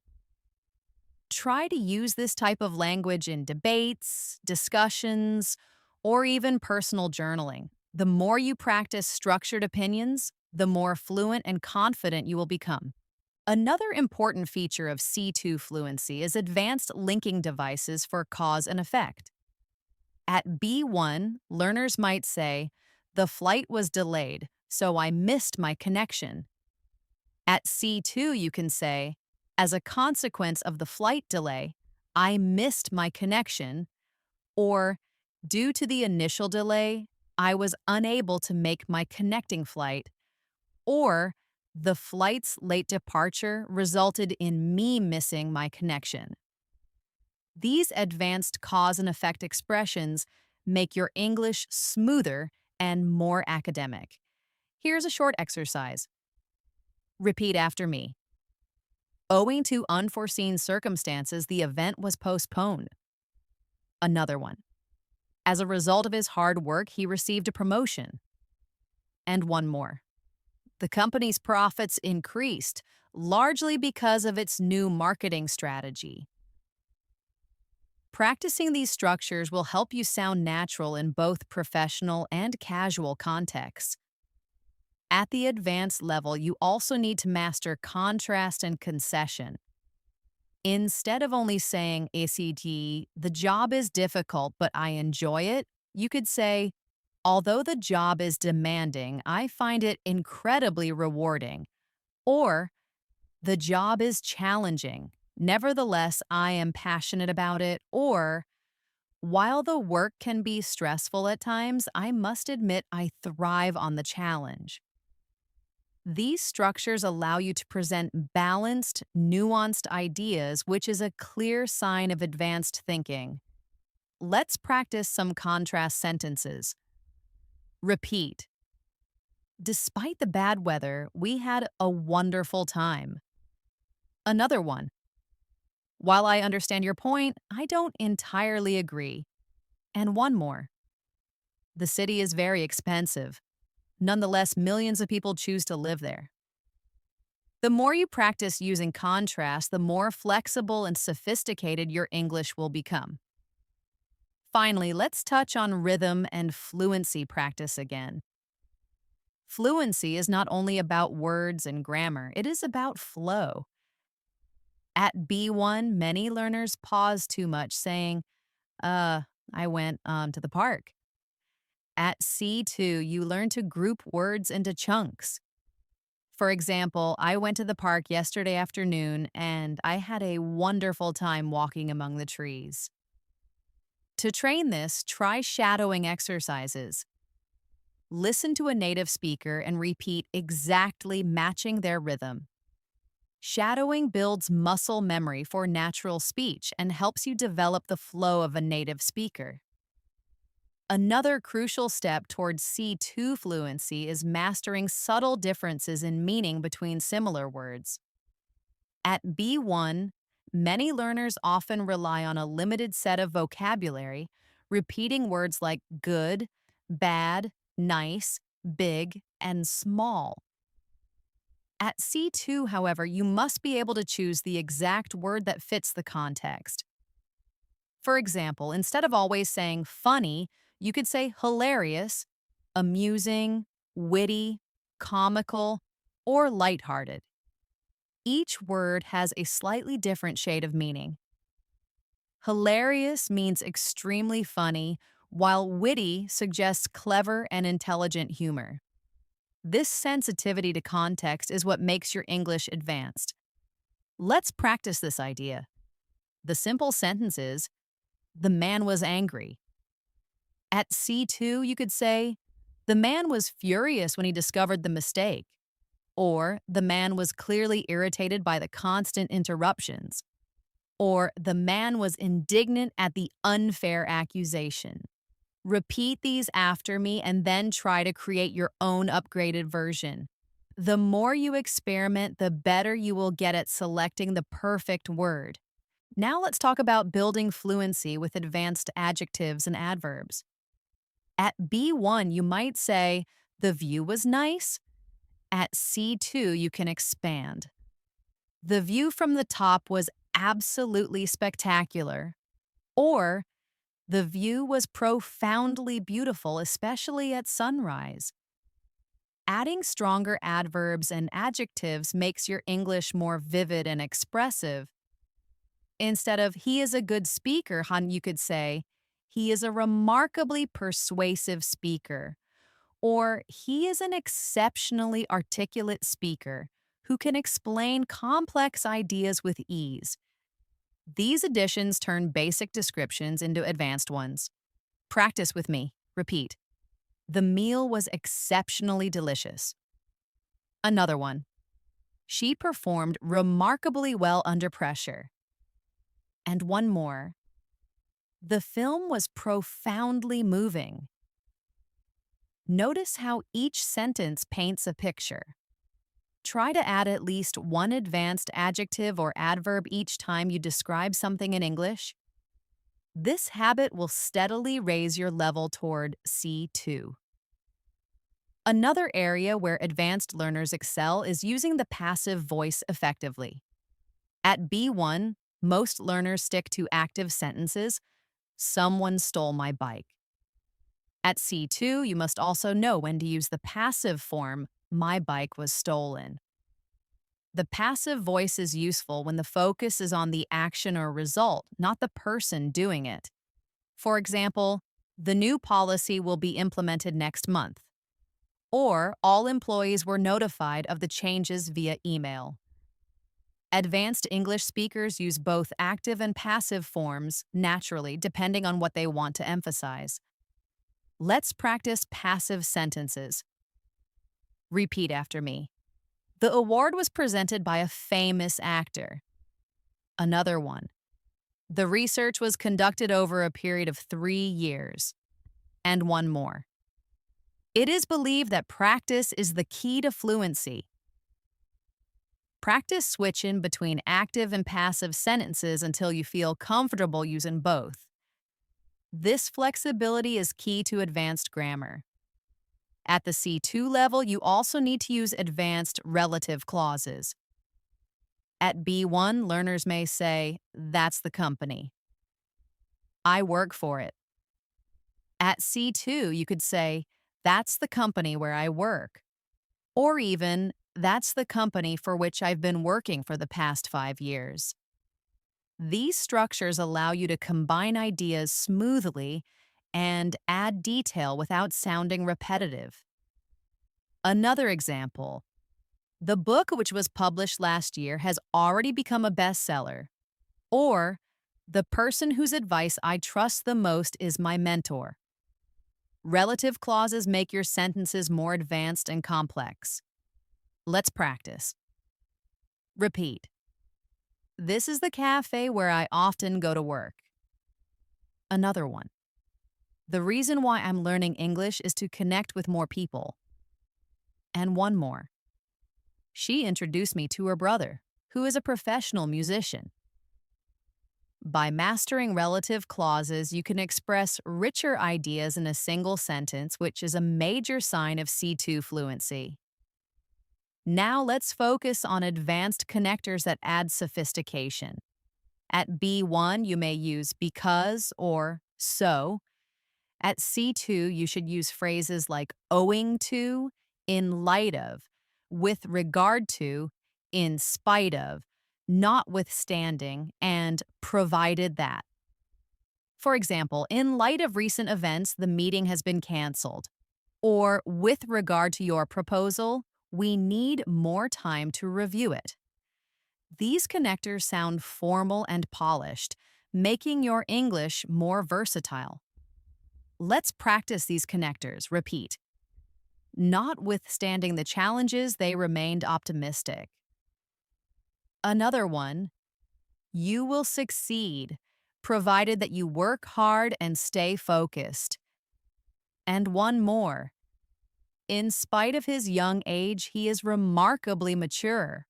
Try to use this type of language in debates, discussions, or even personal journaling. The more you practice structured opinions, the more fluent and confident you will become. Another important feature of C2 fluency is advanced linking devices for cause and effect. At B1, learners might say, "The flight was delayed, so I missed my connection." At C2, you can say, "As a consequence of the flight delay, I missed my connection," or, "Due to the initial delay, I was unable to make my connecting flight," or, "The flight's late departure resulted in me missing my connection." These advanced cause and effect expressions make your English smoother and more academic. Here's a short exercise. Repeat after me. Owing to unforeseen circumstances, the event was postponed. Another one. As a result of his hard work, he received a promotion. And one more. The company's profits increased, largely because of its new marketing strategy. Practicing these structures will help you sound natural in both professional and casual contexts. At the advanced level, you also need to master contrast and concession. Instead of only saying ACT, "The job is difficult, but I enjoy it," you could say, "Although the job is demanding, I find it incredibly rewarding." Or, "The job is challenging. Nevertheless, I am passionate about it." Or, "While the work can be stressful at times, I must admit I thrive on the challenge." These structures allow you to present balanced, nuanced ideas, which is a clear sign of advanced thinking. Let's practice some contrast sentences. Repeat. Despite the bad weather, we had a wonderful time. Another one. While I understand your point, I don't entirely agree. And one more. The city is very expensive. Nonetheless, millions of people choose to live there. The more you practice using contrast, the more flexible and sophisticated your English will become. Finally, let's touch on rhythm and fluency practice again. Fluency is not only about words and grammar, it is about flow. At B1, many learners pause too much, saying, uh, I went to the park. At C2, you learn to group words into chunks. For example, I went to the park yesterday afternoon and I had a wonderful time walking among the trees. To train this, try shadowing exercises. Listen to a native speaker and repeat exactly matching their rhythm. Shadowing builds muscle memory for natural speech and helps you develop the flow of a native speaker. Another crucial step towards C2 fluency is mastering subtle differences in meaning between similar words. At B1, many learners often rely on a limited set of vocabulary, repeating words like good, bad, nice, big, and small. At C2, however, you must be able to choose the exact word that fits the context. For example, instead of always saying funny, you could say hilarious, amusing, witty, comical, or lighthearted. Each word has a slightly different shade of meaning. Hilarious means extremely funny, while witty suggests clever and intelligent humor. This sensitivity to context is what makes your English advanced. Let's practice this idea. The simple sentence is, the man was angry. At C2, you could say, the man was furious when he discovered the mistake. Or, the man was clearly irritated by the constant interruptions. Or, the man was indignant at the unfair accusation. Repeat these after me and then try to create your own upgraded version. The more you experiment, the better you will get at selecting the perfect word. Now let's talk about building fluency with advanced adjectives and adverbs. At B1, you might say, the view was nice. At C2, you can expand. The view from the top was absolutely spectacular. Or, the view was profoundly beautiful, especially at sunrise. Adding stronger adverbs and adjectives makes your English more vivid and expressive. Instead of, he is a good speaker, you could say, he is a remarkably persuasive speaker. Or, he is an exceptionally articulate speaker who can explain complex ideas with ease. These additions turn basic descriptions into advanced ones. Practice with me. Repeat. The meal was exceptionally delicious. Another one. She performed remarkably well under pressure. And one more. The film was profoundly moving. Notice how each sentence paints a picture. Try to add at least one advanced adjective or adverb each time you describe something in English. This habit will steadily raise your level toward C2. Another area where advanced learners excel is using the passive voice effectively. At B1, most learners stick to active sentences. Someone stole my bike. At C2, you must also know when to use the passive form, my bike was stolen. The passive voice is useful when the focus is on the action or result, not the person doing it. For example, the new policy will be implemented next month. Or, all employees were notified of the changes via email. Advanced English speakers use both active and passive forms naturally, depending on what they want to emphasize. Let's practice passive sentences. Repeat after me. The award was presented by a famous actor. Another one. The research was conducted over a period of 3 years. And one more. It is believed that practice is the key to fluency. Practice switching between active and passive sentences until you feel comfortable using both. This flexibility is key to advanced grammar. At the C2 level, you also need to use advanced relative clauses. At B1, learners may say, that's the company. I work for it. At C2, you could say, that's the company where I work. Or even, that's the company for which I've been working for the past 5 years. These structures allow you to combine ideas smoothly and add detail without sounding repetitive. Another example, the book which was published last year has already become a bestseller. Or, the person whose advice I trust the most is my mentor. Relative clauses make your sentences more advanced and complex. Let's practice. Repeat. This is the cafe where I often go to work. Another one. The reason why I'm learning English is to connect with more people. And one more. She introduced me to her brother, who is a professional musician. By mastering relative clauses, you can express richer ideas in a single sentence, which is a major sign of C2 fluency. Now let's focus on advanced connectors that add sophistication. At B1, you may use because or so. At C2, you should use phrases like owing to, in light of, with regard to, in spite of, notwithstanding, and provided that. For example, in light of recent events, the meeting has been canceled. Or, with regard to your proposal, we need more time to review it. These connectors sound formal and polished, making your English more versatile. Let's practice these connectors. Repeat. Notwithstanding the challenges, they remained optimistic. Another one, you will succeed, provided that you work hard and stay focused. And one more, in spite of his young age, he is remarkably mature.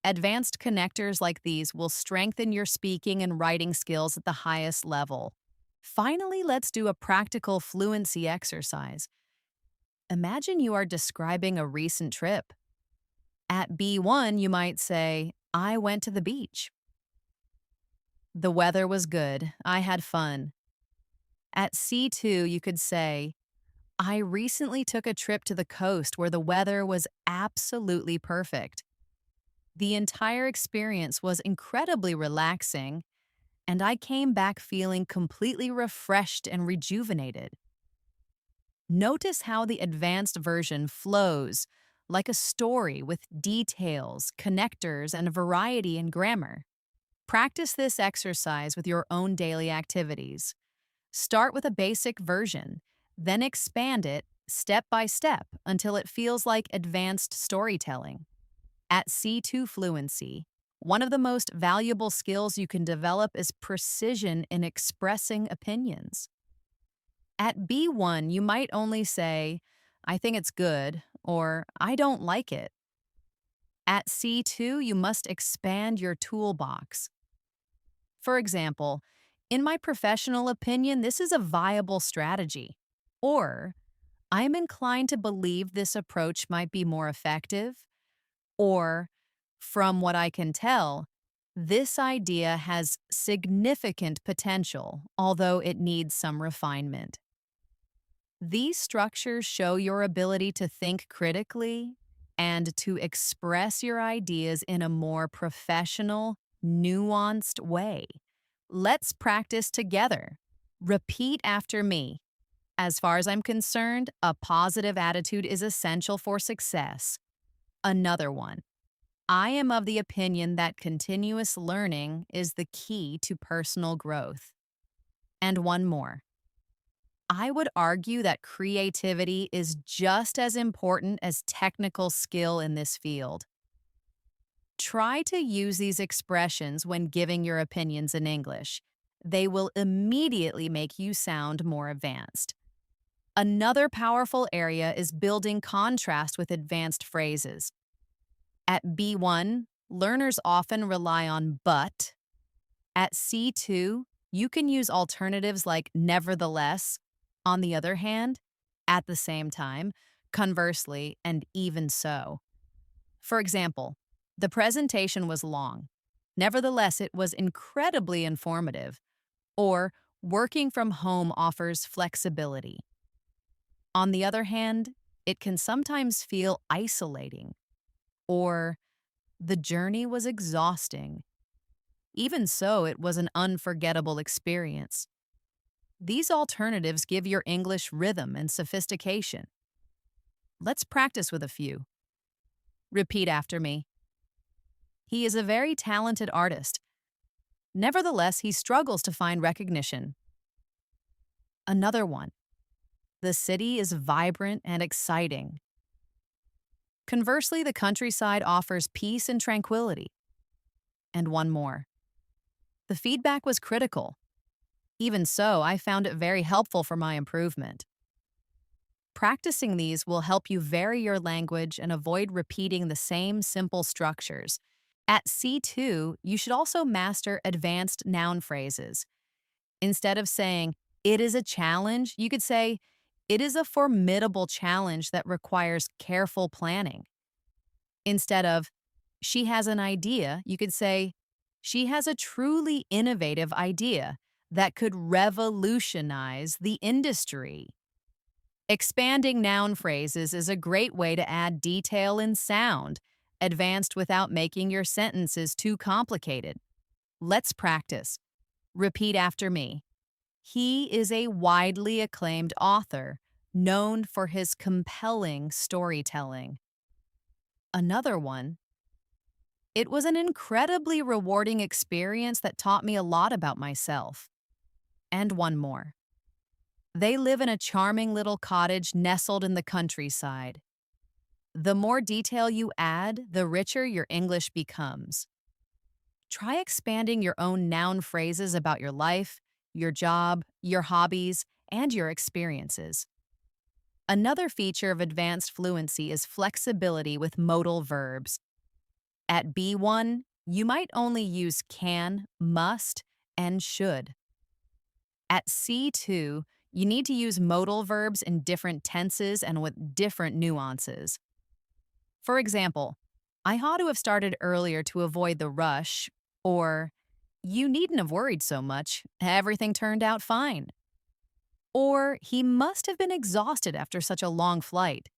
Advanced connectors like these will strengthen your speaking and writing skills at the highest level. Finally, let's do a practical fluency exercise. Imagine you are describing a recent trip. At B1, you might say, I went to the beach. The weather was good. I had fun. At C2, you could say, I recently took a trip to the coast where the weather was absolutely perfect. The entire experience was incredibly relaxing, and I came back feeling completely refreshed and rejuvenated. Notice how the advanced version flows like a story with details, connectors, and variety in grammar. Practice this exercise with your own daily activities. Start with a basic version, then expand it step by step until it feels like advanced storytelling. At C2 Fluency, one of the most valuable skills you can develop is precision in expressing opinions. At B1, you might only say, I think it's good, or I don't like it. At C2, you must expand your toolbox. For example, in my professional opinion, this is a viable strategy. Or, I'm inclined to believe this approach might be more effective. Or, from what I can tell, this idea has significant potential, although it needs some refinement. These structures show your ability to think critically and to express your ideas in a more professional, nuanced way. Let's practice together. Repeat after me. As far as I'm concerned, a positive attitude is essential for success. Another one. I am of the opinion that continuous learning is the key to personal growth. And one more. I would argue that creativity is just as important as technical skill in this field. Try to use these expressions when giving your opinions in English. They will immediately make you sound more advanced. Another powerful area is building contrast with advanced phrases. At B1, learners often rely on but. At C2, you can use alternatives like nevertheless, on the other hand, at the same time, conversely, and even so. For example, the presentation was long. Nevertheless, it was incredibly informative. Or, working from home offers flexibility. On the other hand, it can sometimes feel isolating. Or, the journey was exhausting. Even so, it was an unforgettable experience. These alternatives give your English rhythm and sophistication. Let's practice with a few. Repeat after me. He is a very talented artist. Nevertheless, he struggles to find recognition. Another one. The city is vibrant and exciting. Conversely, the countryside offers peace and tranquility. And one more. The feedback was critical. Even so, I found it very helpful for my improvement. Practicing these will help you vary your language and avoid repeating the same simple structures. At C2, you should also master advanced noun phrases. Instead of saying, "it is a challenge," you could say, "it is a formidable challenge that requires careful planning." Instead of, "she has an idea," you could say, "she has a truly innovative idea that could revolutionize the industry." Expanding noun phrases is a great way to add detail and sound, advanced without making your sentences too complicated. Let's practice. Repeat after me. He is a widely acclaimed author, known for his compelling storytelling. Another one. It was an incredibly rewarding experience that taught me a lot about myself. And one more. They live in a charming little cottage nestled in the countryside. The more detail you add, the richer your English becomes. Try expanding your own noun phrases about your life, your job, your hobbies, and your experiences. Another feature of advanced fluency is flexibility with modal verbs. At B1, you might only use can, must, and should. At C2, you need to use modal verbs in different tenses and with different nuances. For example, I ought to have started earlier to avoid the rush, or you needn't have worried so much, everything turned out fine. Or he must have been exhausted after such a long flight.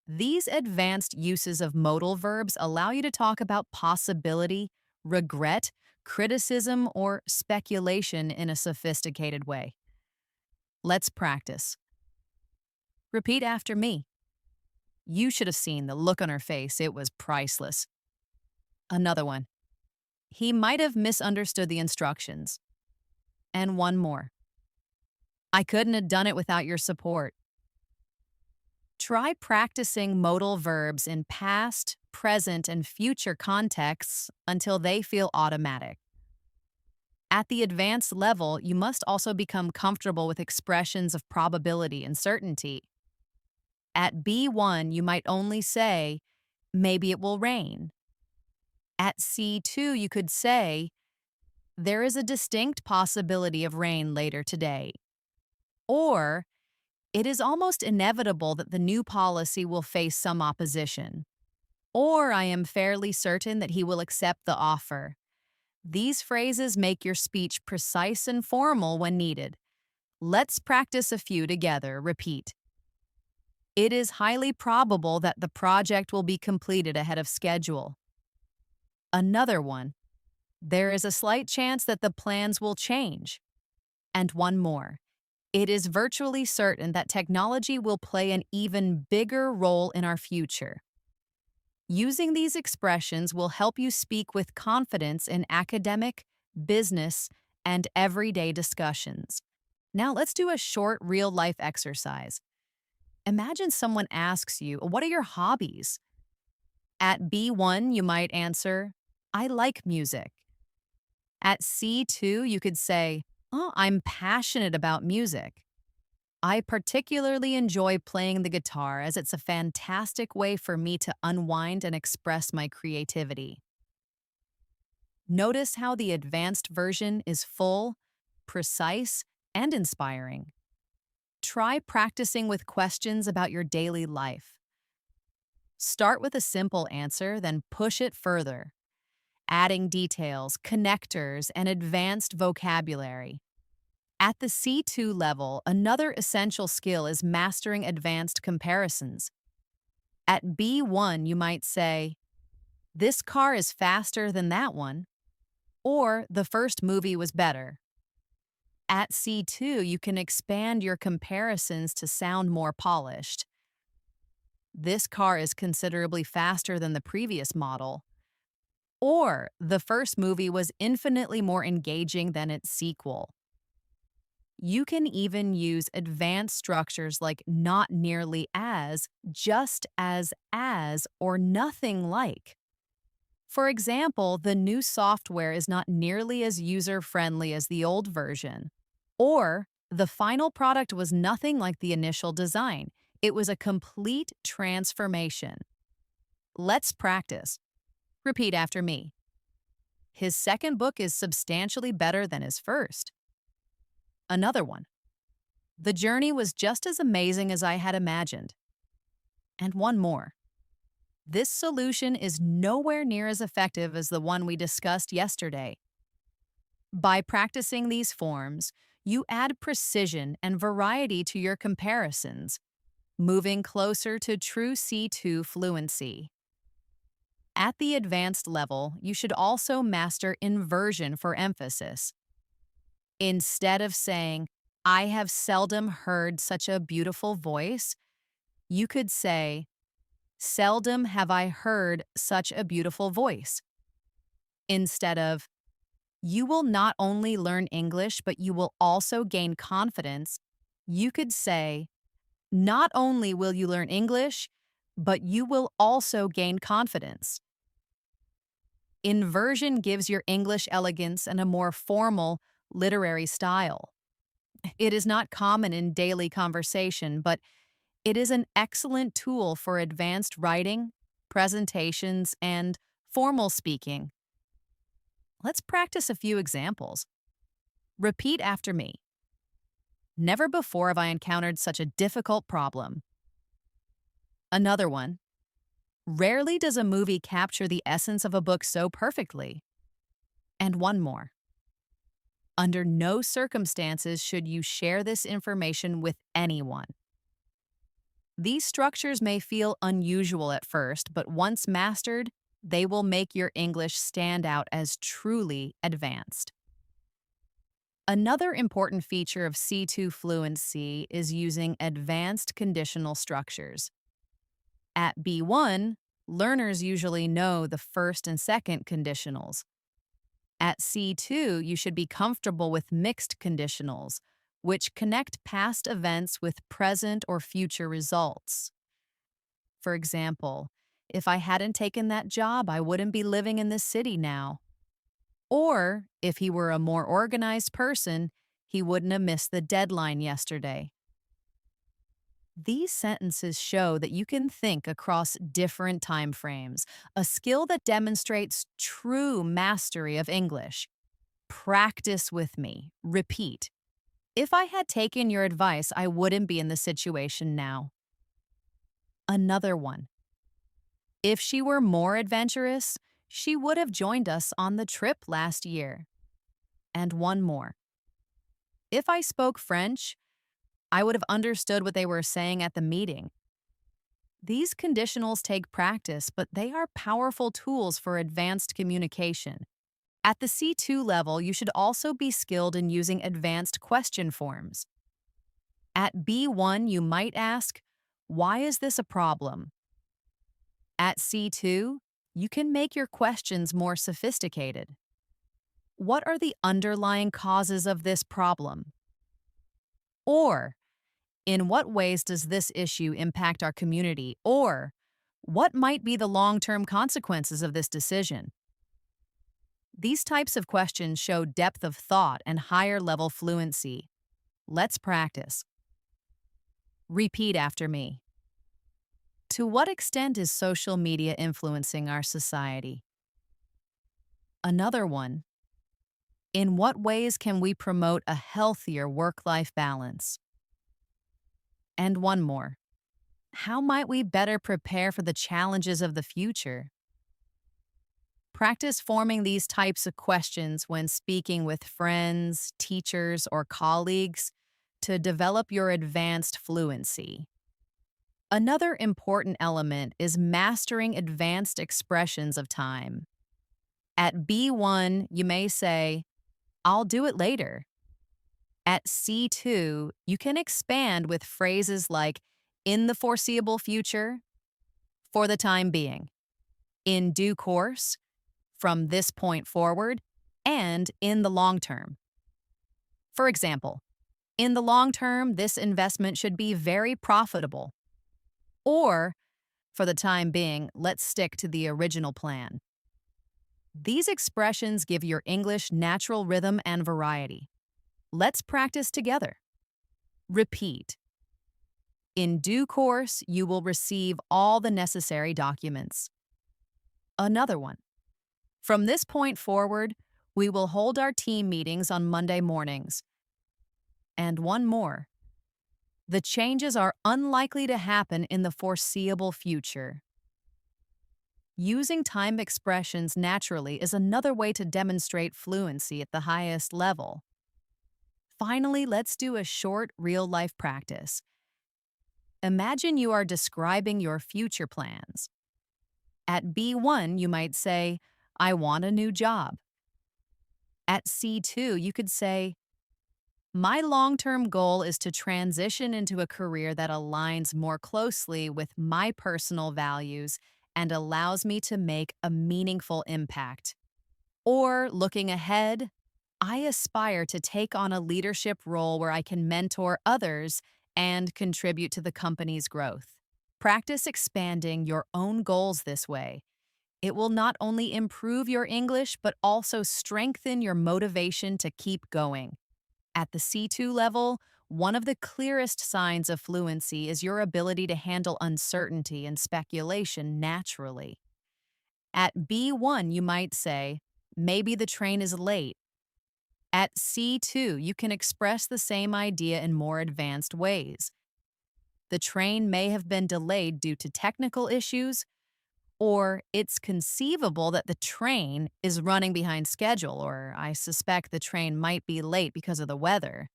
These advanced uses of modal verbs allow you to talk about possibility, regret, criticism, or speculation in a sophisticated way. Let's practice. Repeat after me. You should have seen the look on her face. It was priceless. Another one. He might have misunderstood the instructions. And one more. I couldn't have done it without your support. Try practicing modal verbs in past, present, and future contexts until they feel automatic. At the advanced level, you must also become comfortable with expressions of probability and certainty. At B1, you might only say, maybe it will rain. At C2, you could say, there is a distinct possibility of rain later today. Or, it is almost inevitable that the new policy will face some opposition. Or, I am fairly certain that he will accept the offer. These phrases make your speech precise and formal when needed. Let's practice a few together. Repeat. It is highly probable that the project will be completed ahead of schedule. Another one. There is a slight chance that the plans will change. And one more. It is virtually certain that technology will play an even bigger role in our future. Using these expressions will help you speak with confidence in academic, business, and everyday discussions. Now let's do a short real-life exercise. Imagine someone asks you, what are your hobbies? At B1, you might answer, I like music. At C2, you could say, oh, I'm passionate about music. I particularly enjoy playing the guitar as it's a fantastic way for me to unwind and express my creativity. Notice how the advanced version is full, precise, and inspiring. Try practicing with questions about your daily life. Start with a simple answer, then push it further, adding details, connectors, and advanced vocabulary. At the C2 level, another essential skill is mastering advanced comparisons. At B1, you might say, this car is faster than that one. or the first movie was better. At C2, you can expand your comparisons to sound more polished. This car is considerably faster than the previous model. Or the first movie was infinitely more engaging than its sequel. You can even use advanced structures like not nearly as, just as, or nothing like. For example, the new software is not nearly as user-friendly as the old version. Or, the final product was nothing like the initial design. It was a complete transformation. Let's practice. Repeat after me. His second book is substantially better than his first. Another one. The journey was just as amazing as I had imagined. And one more. This solution is nowhere near as effective as the one we discussed yesterday. By practicing these forms, you add precision and variety to your comparisons, moving closer to true C2 fluency. At the advanced level, you should also master inversion for emphasis. Instead of saying, I have seldom heard such a beautiful voice, you could say, seldom have I heard such a beautiful voice. Instead of, you will not only learn English, but you will also gain confidence, you could say, not only will you learn English, but you will also gain confidence. Inversion gives your English elegance and a more formal, literary style. It is not common in daily conversation, but it is an excellent tool for advanced writing, presentations, and formal speaking. Let's practice a few examples. Repeat after me. Never before have I encountered such a difficult problem. Another one. Rarely does a movie capture the essence of a book so perfectly. And one more. Under no circumstances should you share this information with anyone. These structures may feel unusual at first, but once mastered, they will make your English stand out as truly advanced. Another important feature of C2 fluency is using advanced conditional structures. At B1, learners usually know the first and second conditionals. At C2, you should be comfortable with mixed conditionals, which connect past events with present or future results. For example, if I hadn't taken that job, I wouldn't be living in this city now. Or, if he were a more organized person, he wouldn't have missed the deadline yesterday. These sentences show that you can think across different time frames, a skill that demonstrates true mastery of English. Practice with me. Repeat. If I had taken your advice, I wouldn't be in the situation now. Another one. If she were more adventurous, she would have joined us on the trip last year. And one more. If I spoke French, I would have understood what they were saying at the meeting. These conditionals take practice, but they are powerful tools for advanced communication. At the C2 level, you should also be skilled in using advanced question forms. At B1, you might ask, why is this a problem? At C2, you can make your questions more sophisticated. What are the underlying causes of this problem? Or, in what ways does this issue impact our community? Or, what might be the long-term consequences of this decision? These types of questions show depth of thought and higher-level fluency. Let's practice. Repeat after me. To what extent is social media influencing our society? Another one. In what ways can we promote a healthier work-life balance? And one more. How might we better prepare for the challenges of the future? Practice forming these types of questions when speaking with friends, teachers, or colleagues to develop your advanced fluency. Another important element is mastering advanced expressions of time. At B1, you may say, I'll do it later. At C2, you can expand with phrases like in the foreseeable future, for the time being, in due course, from this point forward, and in the long term. For example, in the long term, this investment should be very profitable. Or, for the time being, let's stick to the original plan. These expressions give your English natural rhythm and variety. Let's practice together. Repeat. In due course, you will receive all the necessary documents. Another one. From this point forward, we will hold our team meetings on Monday mornings. And one more. The changes are unlikely to happen in the foreseeable future. Using time expressions naturally is another way to demonstrate fluency at the highest level. Finally, let's do a short real-life practice. Imagine you are describing your future plans. At B1, you might say, I want a new job. At C2, you could say, my long-term goal is to transition into a career that aligns more closely with my personal values and allows me to make a meaningful impact. Or, looking ahead, I aspire to take on a leadership role where I can mentor others and contribute to the company's growth. Practice expanding your own goals this way. It will not only improve your English, but also strengthen your motivation to keep going. At the C2 level, one of the clearest signs of fluency is your ability to handle uncertainty and speculation naturally. At B1, you might say, maybe the train is late. At C2, you can express the same idea in more advanced ways. The train may have been delayed due to technical issues, or it's conceivable that the train is running behind schedule, or I suspect the train might be late because of the weather.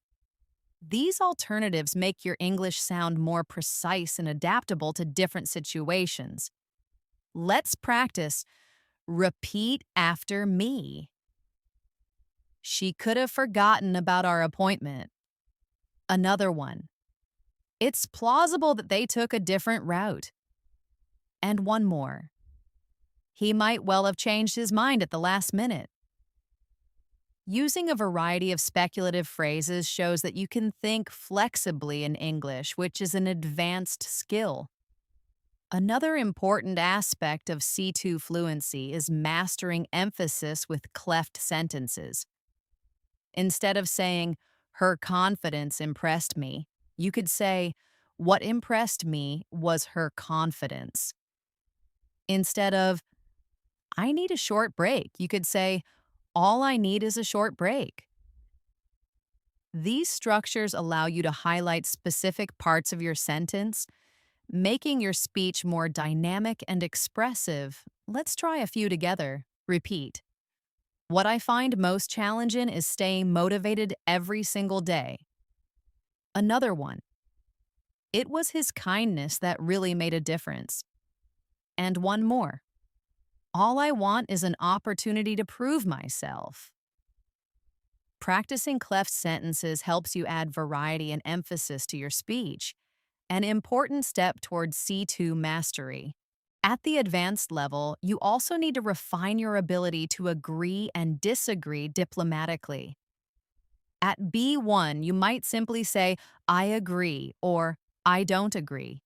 These alternatives make your English sound more precise and adaptable to different situations. Let's practice. Repeat after me. She could have forgotten about our appointment. Another one. It's plausible that they took a different route. And one more. He might well have changed his mind at the last minute. Using a variety of speculative phrases shows that you can think flexibly in English, which is an advanced skill. Another important aspect of C2 fluency is mastering emphasis with cleft sentences. Instead of saying, her confidence impressed me, you could say, what impressed me was her confidence. Instead of, I need a short break, you could say, all I need is a short break. These structures allow you to highlight specific parts of your sentence, making your speech more dynamic and expressive. Let's try a few together. Repeat. What I find most challenging is staying motivated every single day. Another one. It was his kindness that really made a difference. And one more. All I want is an opportunity to prove myself. Practicing cleft sentences helps you add variety and emphasis to your speech, an important step towards C2 mastery. At the advanced level, you also need to refine your ability to agree and disagree diplomatically. At B1, you might simply say, I agree, or I don't agree.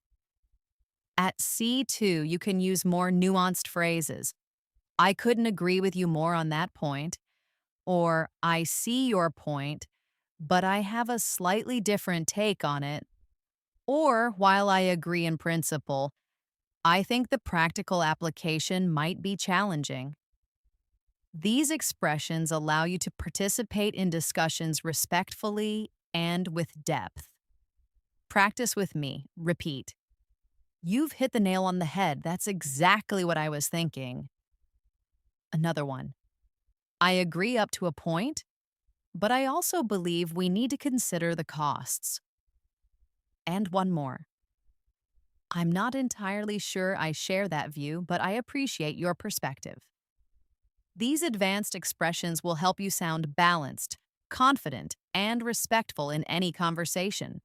At C2, you can use more nuanced phrases. I couldn't agree with you more on that point, or I see your point, but I have a slightly different take on it, or while I agree in principle, I think the practical application might be challenging. These expressions allow you to participate in discussions respectfully and with depth. Practice with me. Repeat. You've hit the nail on the head. That's exactly what I was thinking. Another one. I agree up to a point, but I also believe we need to consider the costs. And one more. I'm not entirely sure I share that view, but I appreciate your perspective. These advanced expressions will help you sound balanced, confident, and respectful in any conversation.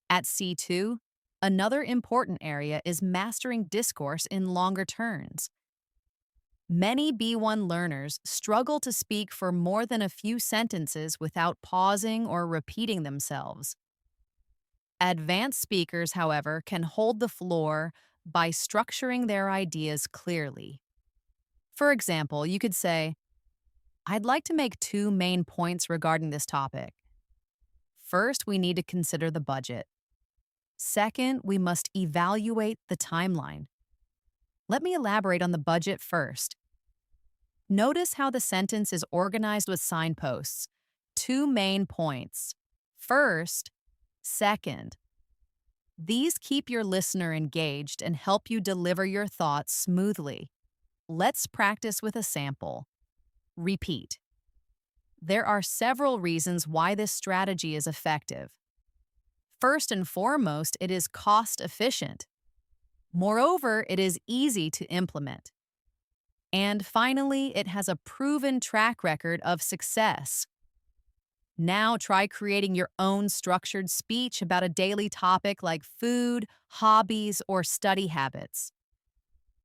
At C2, another important area is mastering discourse in longer turns. Many B1 learners struggle to speak for more than a few sentences without pausing or repeating themselves. Advanced speakers, however, can hold the floor by structuring their ideas clearly. For example, you could say, I'd like to make two main points regarding this topic. First, we need to consider the budget. Second, we must evaluate the timeline. Let me elaborate on the budget first. Notice how the sentence is organized with signposts. Two main points. First, second. These keep your listener engaged and help you deliver your thoughts smoothly. Let's practice with a sample. Repeat. There are several reasons why this strategy is effective. First and foremost, it is cost efficient. Moreover, it is easy to implement. And finally, it has a proven track record of success. Now try creating your own structured speech about a daily topic like food, hobbies, or study habits.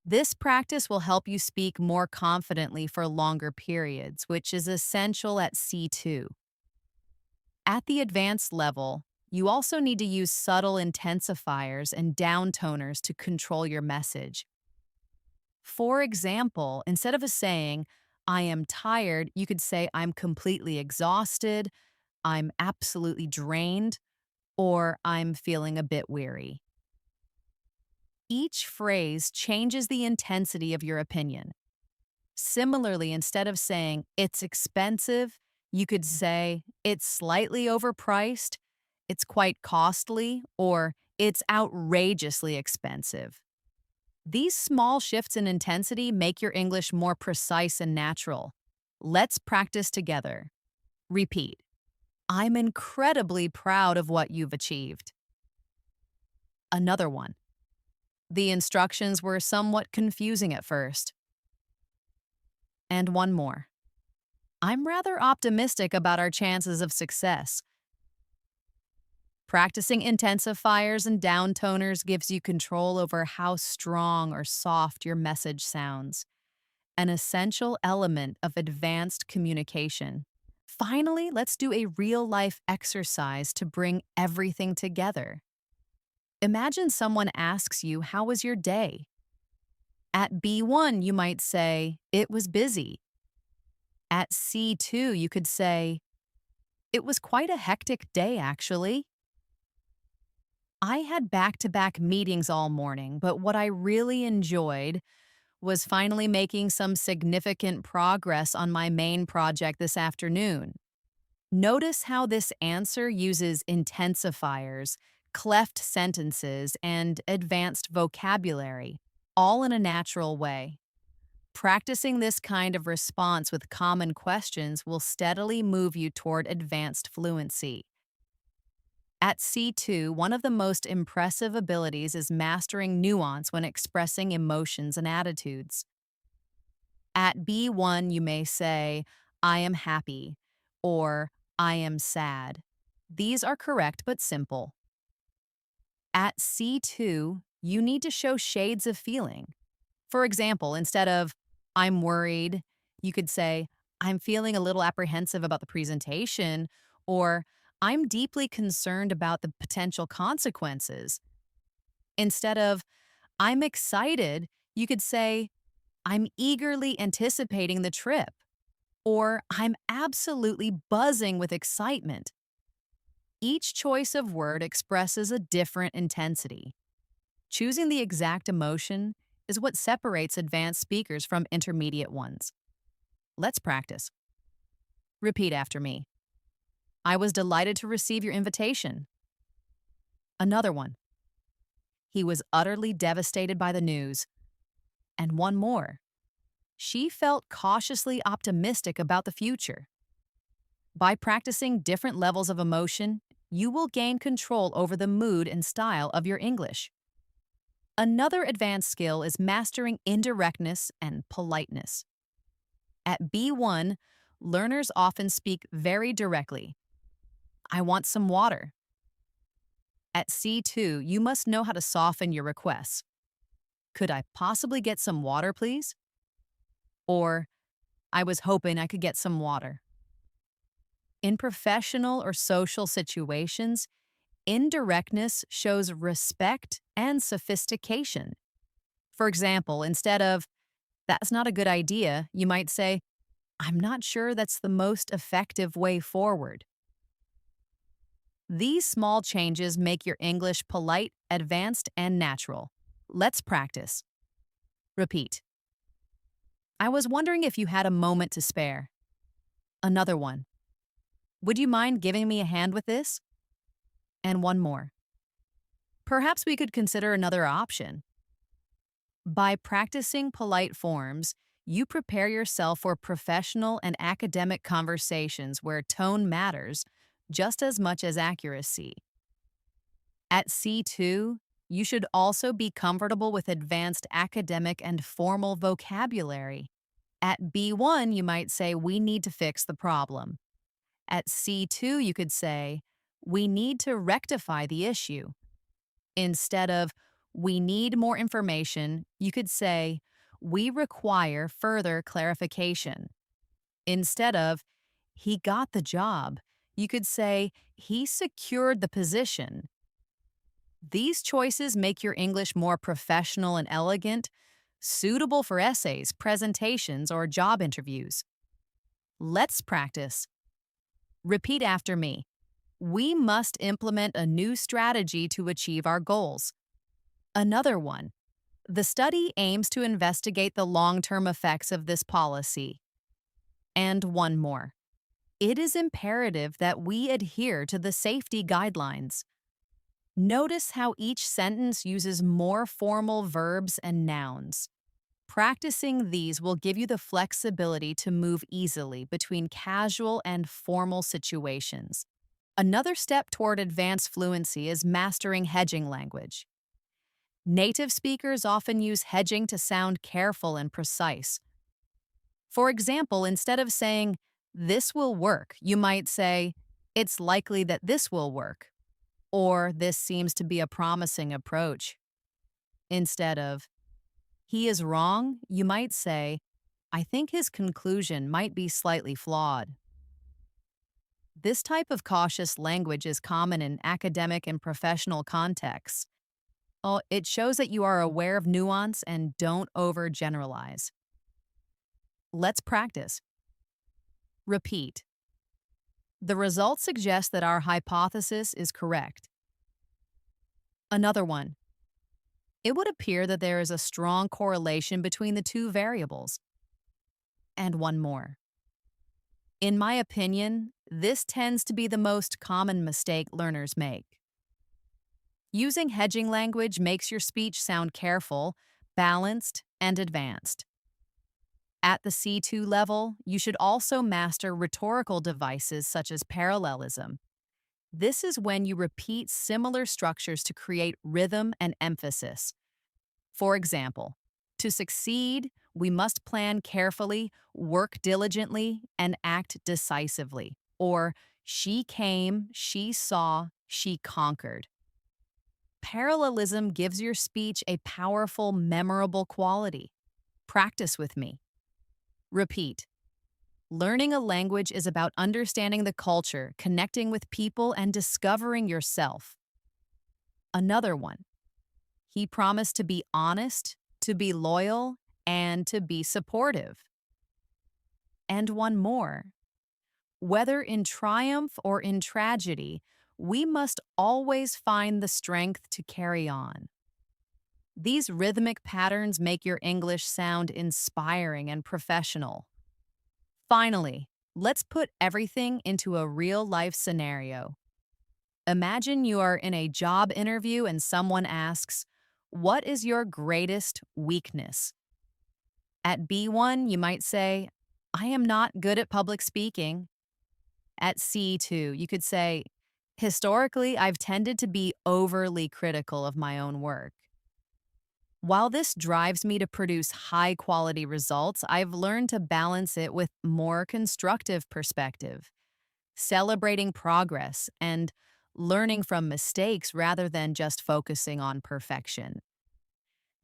This practice will help you speak more confidently for longer periods, which is essential at C2. At the advanced level, you also need to use subtle intensifiers and downtoners to control your message. For example, instead of saying, I am tired, you could say, I'm completely exhausted, I'm absolutely drained, or I'm feeling a bit weary. Each phrase changes the intensity of your opinion. Similarly, instead of saying, it's expensive, you could say, it's slightly overpriced, it's quite costly, or it's outrageously expensive. These small shifts in intensity make your English more precise and natural. Let's practice together. Repeat. I'm incredibly proud of what you've achieved. Another one. The instructions were somewhat confusing at first. And one more. I'm rather optimistic about our chances of success. Practicing intensifiers and downtoners gives you control over how strong or soft your message sounds, an essential element of advanced communication. Finally, let's do a real-life exercise to bring everything together. Imagine someone asks you, how was your day? At B1, you might say, it was busy. At C2, you could say, it was quite a hectic day, actually. I had back-to-back meetings all morning, but what I really enjoyed was finally making some significant progress on my main project this afternoon. Notice how this answer uses intensifiers, cleft sentences, and advanced vocabulary, all in a natural way. Practicing this kind of response with common questions will steadily move you toward advanced fluency. At C2, one of the most impressive abilities is mastering nuance when expressing emotions and attitudes. At B1, you may say, I am happy, or I am sad. These are correct but simple. At C2, you need to show shades of feeling. For example, instead of, I'm worried, you could say, I'm feeling a little apprehensive about the presentation, or I'm deeply concerned about the potential consequences. Instead of, I'm excited, you could say, I'm eagerly anticipating the trip, or I'm absolutely buzzing with excitement. Each choice of word expresses a different intensity. Choosing the exact emotion is what separates advanced speakers from intermediate ones. Let's practice. Repeat after me. I was delighted to receive your invitation. Another one. He was utterly devastated by the news. And one more. She felt cautiously optimistic about the future. By practicing different levels of emotion, you will gain control over the mood and style of your English. Another advanced skill is mastering indirectness and politeness. At B1, learners often speak very directly. I want some water. At C2, you must know how to soften your requests. Could I possibly get some water, please? Or, I was hoping I could get some water. In professional or social situations, indirectness shows respect and sophistication. For example, instead of, that's not a good idea, you might say, I'm not sure that's the most effective way forward. These small changes make your English polite, advanced, and natural. Let's practice. Repeat. I was wondering if you had a moment to spare. Another one. Would you mind giving me a hand with this? And one more. Perhaps we could consider another option. By practicing polite forms, you prepare yourself for professional and academic conversations where tone matters just as much as accuracy. At C2, you should also be comfortable with advanced academic and formal vocabulary. At B1, you might say, we need to fix the problem. At C2, you could say, we need to rectify the issue. Instead of, we need more information, you could say, we require further clarification. Instead of, he got the job, you could say, he secured the position. These choices make your English more professional and elegant, suitable for essays, presentations, or job interviews. Let's practice. Repeat after me. We must implement a new strategy to achieve our goals. Another one. The study aims to investigate the long-term effects of this policy. And one more. It is imperative that we adhere to the safety guidelines. Notice how each sentence uses more formal verbs and nouns. Practicing these will give you the flexibility to move easily between casual and formal situations. Another step toward advanced fluency is mastering hedging language. Native speakers often use hedging to sound careful and precise. For example, instead of saying, this will work, you might say, it's likely that this will work, or this seems to be a promising approach. Instead of, he is wrong, you might say, I think his conclusion might be slightly flawed. This type of cautious language is common in academic and professional contexts. It shows that you are aware of nuance and don't overgeneralize. Let's practice. Repeat. The results suggest that our hypothesis is correct. Another one. It would appear that there is a strong correlation between the two variables. And one more. In my opinion, this tends to be the most common mistake learners make. Using hedging language makes your speech sound careful, balanced, and advanced. At the C2 level, you should also master rhetorical devices such as parallelism. This is when you repeat similar structures to create rhythm and emphasis. For example, to succeed, we must plan carefully, work diligently, and act decisively. Or, she came, she saw, she conquered. Parallelism gives your speech a powerful, memorable quality. Practice with me. Repeat. Learning a language is about understanding the culture, connecting with people, and discovering yourself. Another one. He promised to be honest, to be loyal, and to be supportive. And one more. Whether in triumph or in tragedy, we must always find the strength to carry on. These rhythmic patterns make your English sound inspiring and professional. Finally, let's put everything into a real-life scenario. Imagine you are in a job interview and someone asks, what is your greatest weakness? At B1, you might say, I am not good at public speaking. At C2, you could say, historically, I've tended to be overly critical of my own work. While this drives me to produce high quality results, I've learned to balance it with more constructive perspective, celebrating progress and learning from mistakes rather than just focusing on perfection.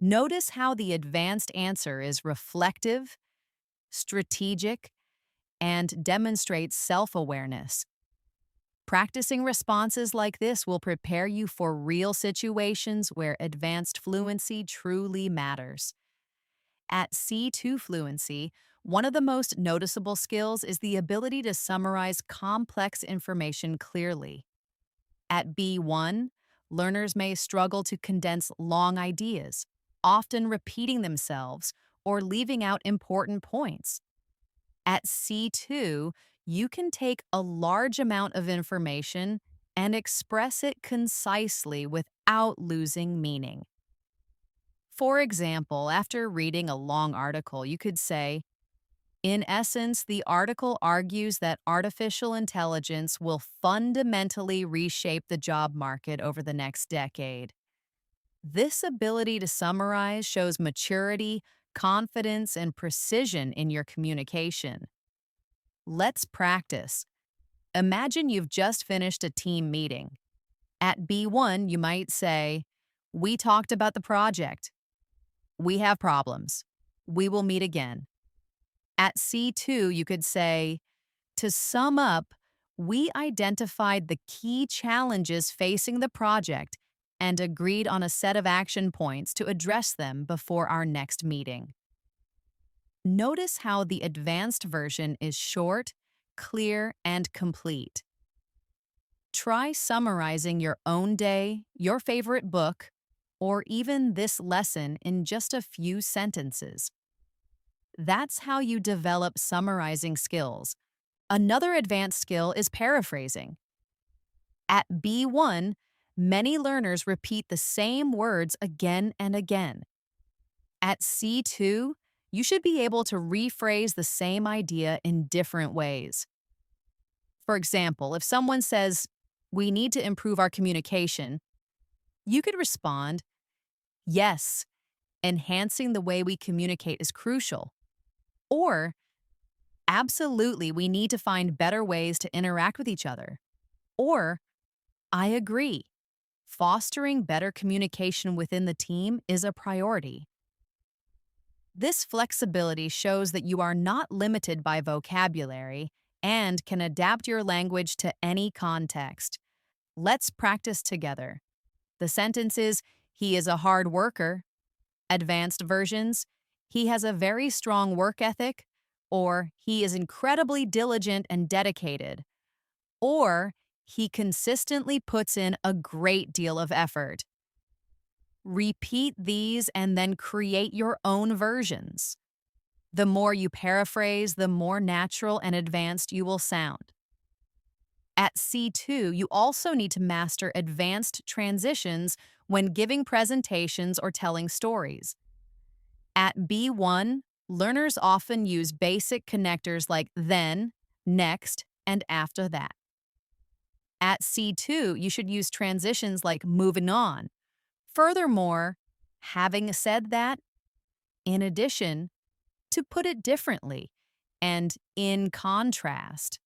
Notice how the advanced answer is reflective, strategic, and demonstrates self awareness. Practicing responses like this will prepare you for real situations where advanced fluency truly matters. At C2 fluency, one of the most noticeable skills is the ability to summarize complex information clearly. At B1, learners may struggle to condense long ideas, often repeating themselves or leaving out important points. At C2, you can take a large amount of information and express it concisely without losing meaning. For example, after reading a long article, you could say, in essence, the article argues that artificial intelligence will fundamentally reshape the job market over the next decade. This ability to summarize shows maturity, confidence, and precision in your communication. Let's practice. Imagine you've just finished a team meeting. At B1, you might say, we talked about the project. We have problems. We will meet again. At C2, you could say, to sum up, we identified the key challenges facing the project and agreed on a set of action points to address them before our next meeting. Notice how the advanced version is short, clear, and complete. Try summarizing your own day, your favorite book, or even this lesson in just a few sentences. That's how you develop summarizing skills. Another advanced skill is paraphrasing. At B1, many learners repeat the same words again and again. At C2, you should be able to rephrase the same idea in different ways. For example, if someone says, we need to improve our communication, you could respond, yes, enhancing the way we communicate is crucial. Or, absolutely, we need to find better ways to interact with each other. Or, I agree. Fostering better communication within the team is a priority. This flexibility shows that you are not limited by vocabulary and can adapt your language to any context. Let's practice together. The sentence is, he is a hard worker. Advanced versions, he has a very strong work ethic, or he is incredibly diligent and dedicated, or he consistently puts in a great deal of effort. Repeat these and then create your own versions. The more you paraphrase, the more natural and advanced you will sound. At C2, you also need to master advanced transitions when giving presentations or telling stories. At B1, learners often use basic connectors like then, next, and after that. At C2, you should use transitions like moving on. Furthermore, having said that, in addition, to put it differently, and in contrast.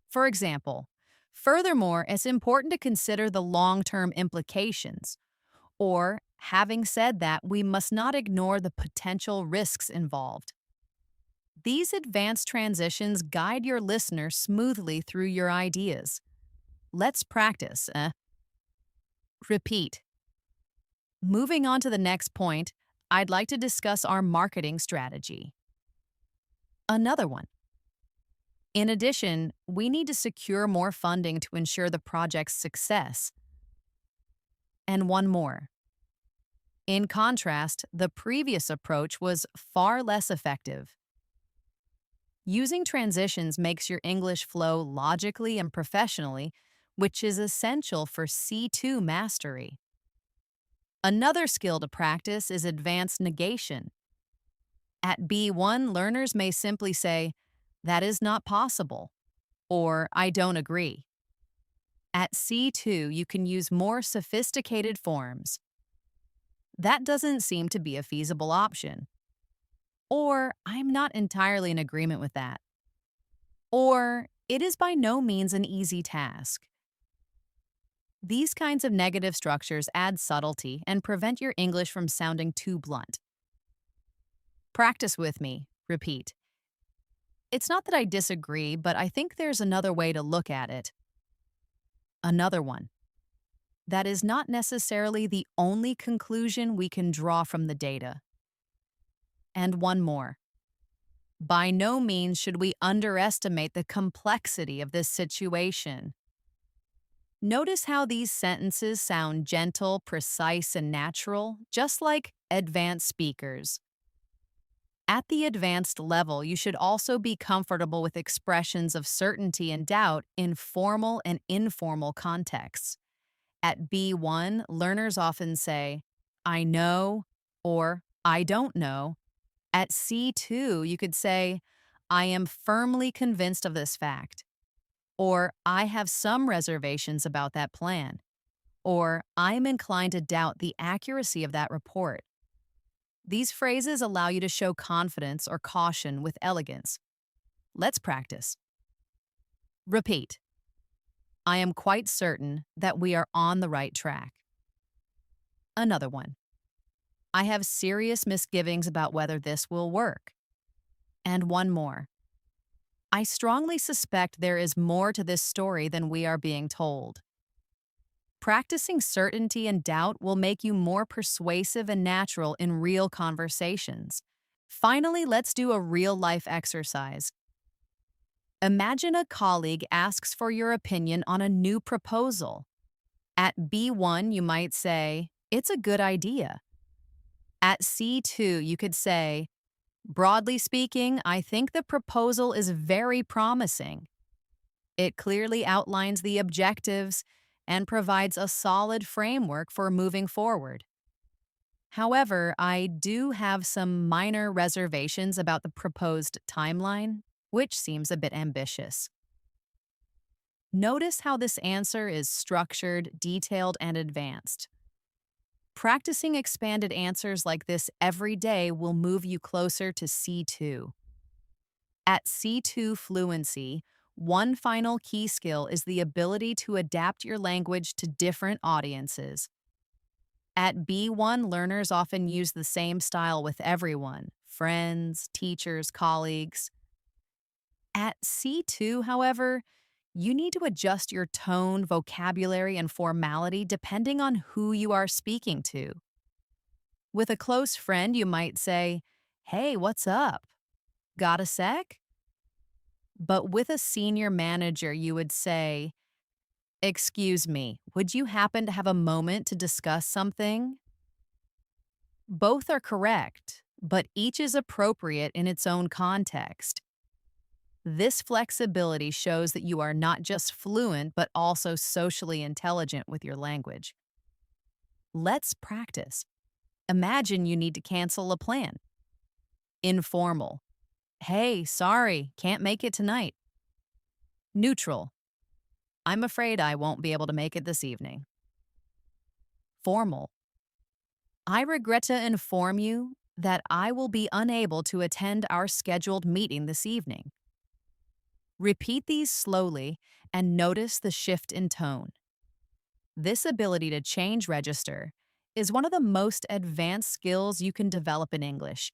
For example, furthermore, it's important to consider the long-term implications. Or, having said that, we must not ignore the potential risks involved. These advanced transitions guide your listener smoothly through your ideas. Let's practice. Repeat. Moving on to the next point, I'd like to discuss our marketing strategy. Another one. In addition, we need to secure more funding to ensure the project's success. And one more. In contrast, the previous approach was far less effective. Using transitions makes your English flow logically and professionally, which is essential for C2 mastery. Another skill to practice is advanced negation. At B1, learners may simply say, that is not possible, or I don't agree. At C2, you can use more sophisticated forms. That doesn't seem to be a feasible option. Or, I'm not entirely in agreement with that. Or, it is by no means an easy task. These kinds of negative structures add subtlety and prevent your English from sounding too blunt. Practice with me. Repeat. It's not that I disagree, but I think there's another way to look at it. Another one. That is not necessarily the only conclusion we can draw from the data. And one more. By no means should we underestimate the complexity of this situation. Notice how these sentences sound gentle, precise, and natural, just like advanced speakers. At the advanced level, you should also be comfortable with expressions of certainty and doubt in formal and informal contexts. At B1, learners often say, I know or I don't know. At C2, you could say, I am firmly convinced of this fact, or I have some reservations about that plan, or I'm inclined to doubt the accuracy of that report. These phrases allow you to show confidence or caution with elegance. Let's practice. Repeat. I am quite certain that we are on the right track. Another one. I have serious misgivings about whether this will work. And one more. I strongly suspect there is more to this story than we are being told. Practicing certainty and doubt will make you more persuasive and natural in real conversations. Finally, let's do a real-life exercise. Imagine a colleague asks for your opinion on a new proposal. At B1, you might say, it's a good idea. At C2, you could say, broadly speaking, I think the proposal is very promising. It clearly outlines the objectives and provides a solid framework for moving forward. However, I do have some minor reservations about the proposed timeline, which seems a bit ambitious. Notice how this answer is structured, detailed, and advanced. Practicing expanded answers like this every day will move you closer to C2. At C2 fluency, one final key skill is the ability to adapt your language to different audiences. At B1, learners often use the same style with everyone, friends, teachers, colleagues. At C2, however, you need to adjust your tone, vocabulary, and formality depending on who you are speaking to. With a close friend, you might say, hey, what's up? Got a sec? But with a senior manager, you would say, excuse me, would you happen to have a moment to discuss something? Both are correct, but each is appropriate in its own context. This flexibility shows that you are not just fluent, but also socially intelligent with your language. Let's practice. Imagine you need to cancel a plan. Informal. Hey, sorry, can't make it tonight. Neutral. I'm afraid I won't be able to make it this evening. Formal. I regret to inform you that I will be unable to attend our scheduled meeting this evening. Repeat these slowly and notice the shift in tone. This ability to change register is one of the most advanced skills you can develop in English.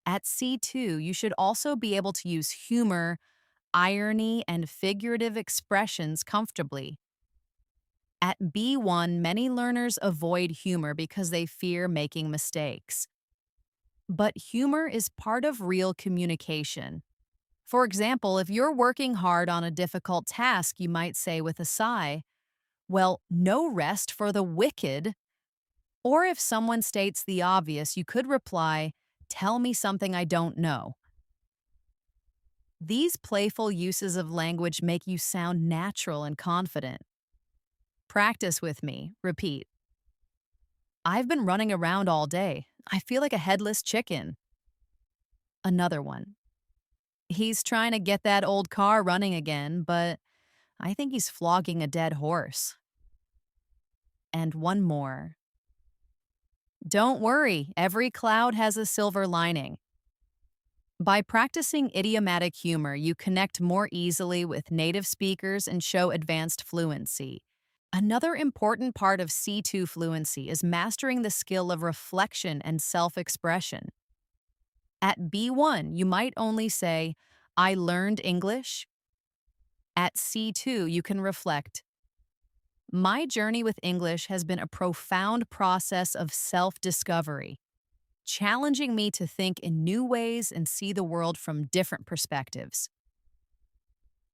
At C2, you should also be able to use humor, irony, and figurative expressions comfortably. At B1, many learners avoid humor because they fear making mistakes. But humor is part of real communication. For example, if you're working hard on a difficult task, you might say with a sigh, well, no rest for the wicked. Or if someone states the obvious, you could reply, tell me something I don't know. These playful uses of language make you sound natural and confident. Practice with me. Repeat. I've been running around all day. I feel like a headless chicken. Another one. He's trying to get that old car running again, but I think he's flogging a dead horse. And one more. Don't worry, every cloud has a silver lining. By practicing idiomatic humor, you connect more easily with native speakers and show advanced fluency. Another important part of C2 fluency is mastering the skill of reflection and self expression. At B1, you might only say, I learned English. At C2, you can reflect, my journey with English has been a profound process of self discovery, challenging me to think in new ways and see the world from different perspectives.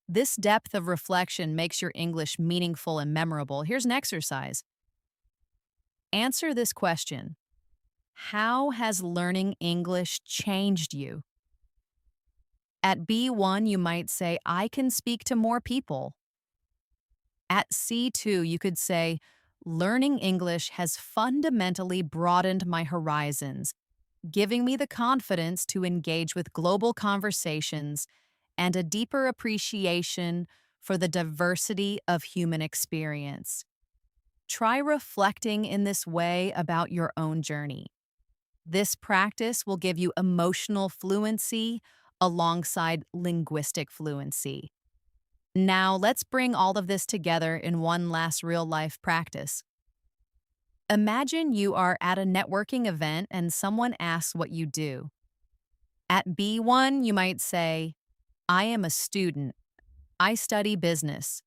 This depth of reflection makes your English meaningful and memorable. Here's an exercise. Answer this question. How has learning English changed you? At B1, you might say, I can speak to more people. At C2, you could say, learning English has fundamentally broadened my horizons, giving me the confidence to engage with global conversations and a deeper appreciation for the diversity of human experience. Try reflecting in this way about your own journey. This practice will give you emotional fluency alongside linguistic fluency. Now, let's bring all of this together in one last real life practice. Imagine you are at a networking event and someone asks what you do. At B1, you might say, I am a student. I study business.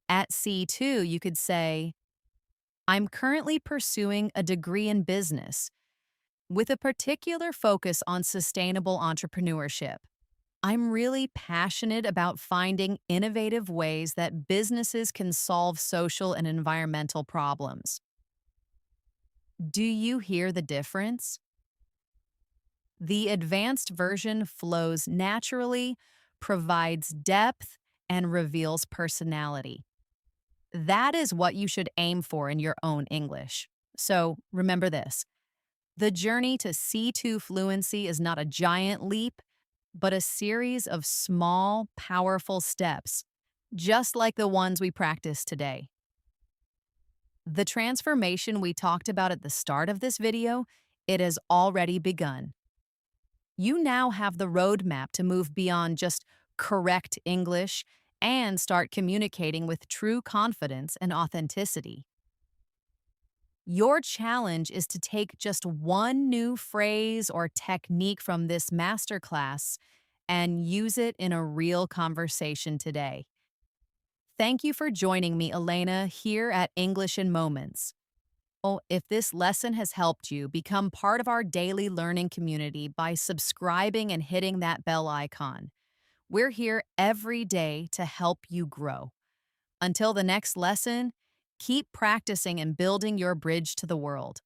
At C2, you could say, I'm currently pursuing a degree in business with a particular focus on sustainable entrepreneurship. I'm really passionate about finding innovative ways that businesses can solve social and environmental problems. Do you hear the difference? The advanced version flows naturally, provides depth, and reveals personality. That is what you should aim for in your own English. So remember this. The journey to C2 fluency is not a giant leap, but a series of small, powerful steps, just like the ones we practiced today. The transformation we talked about at the start of this video, it has already begun. You now have the roadmap to move beyond just correct English and start communicating with true confidence and authenticity. Your challenge is to take just one new phrase or technique from this masterclass and use it in a real conversation today. Thank you for joining me, Elena, here at English in Moments. Oh, if this lesson has helped you, become part of our daily learning community by subscribing and hitting that bell icon. We're here every day to help you grow. Until the next lesson, keep practicing and building your bridge to the world.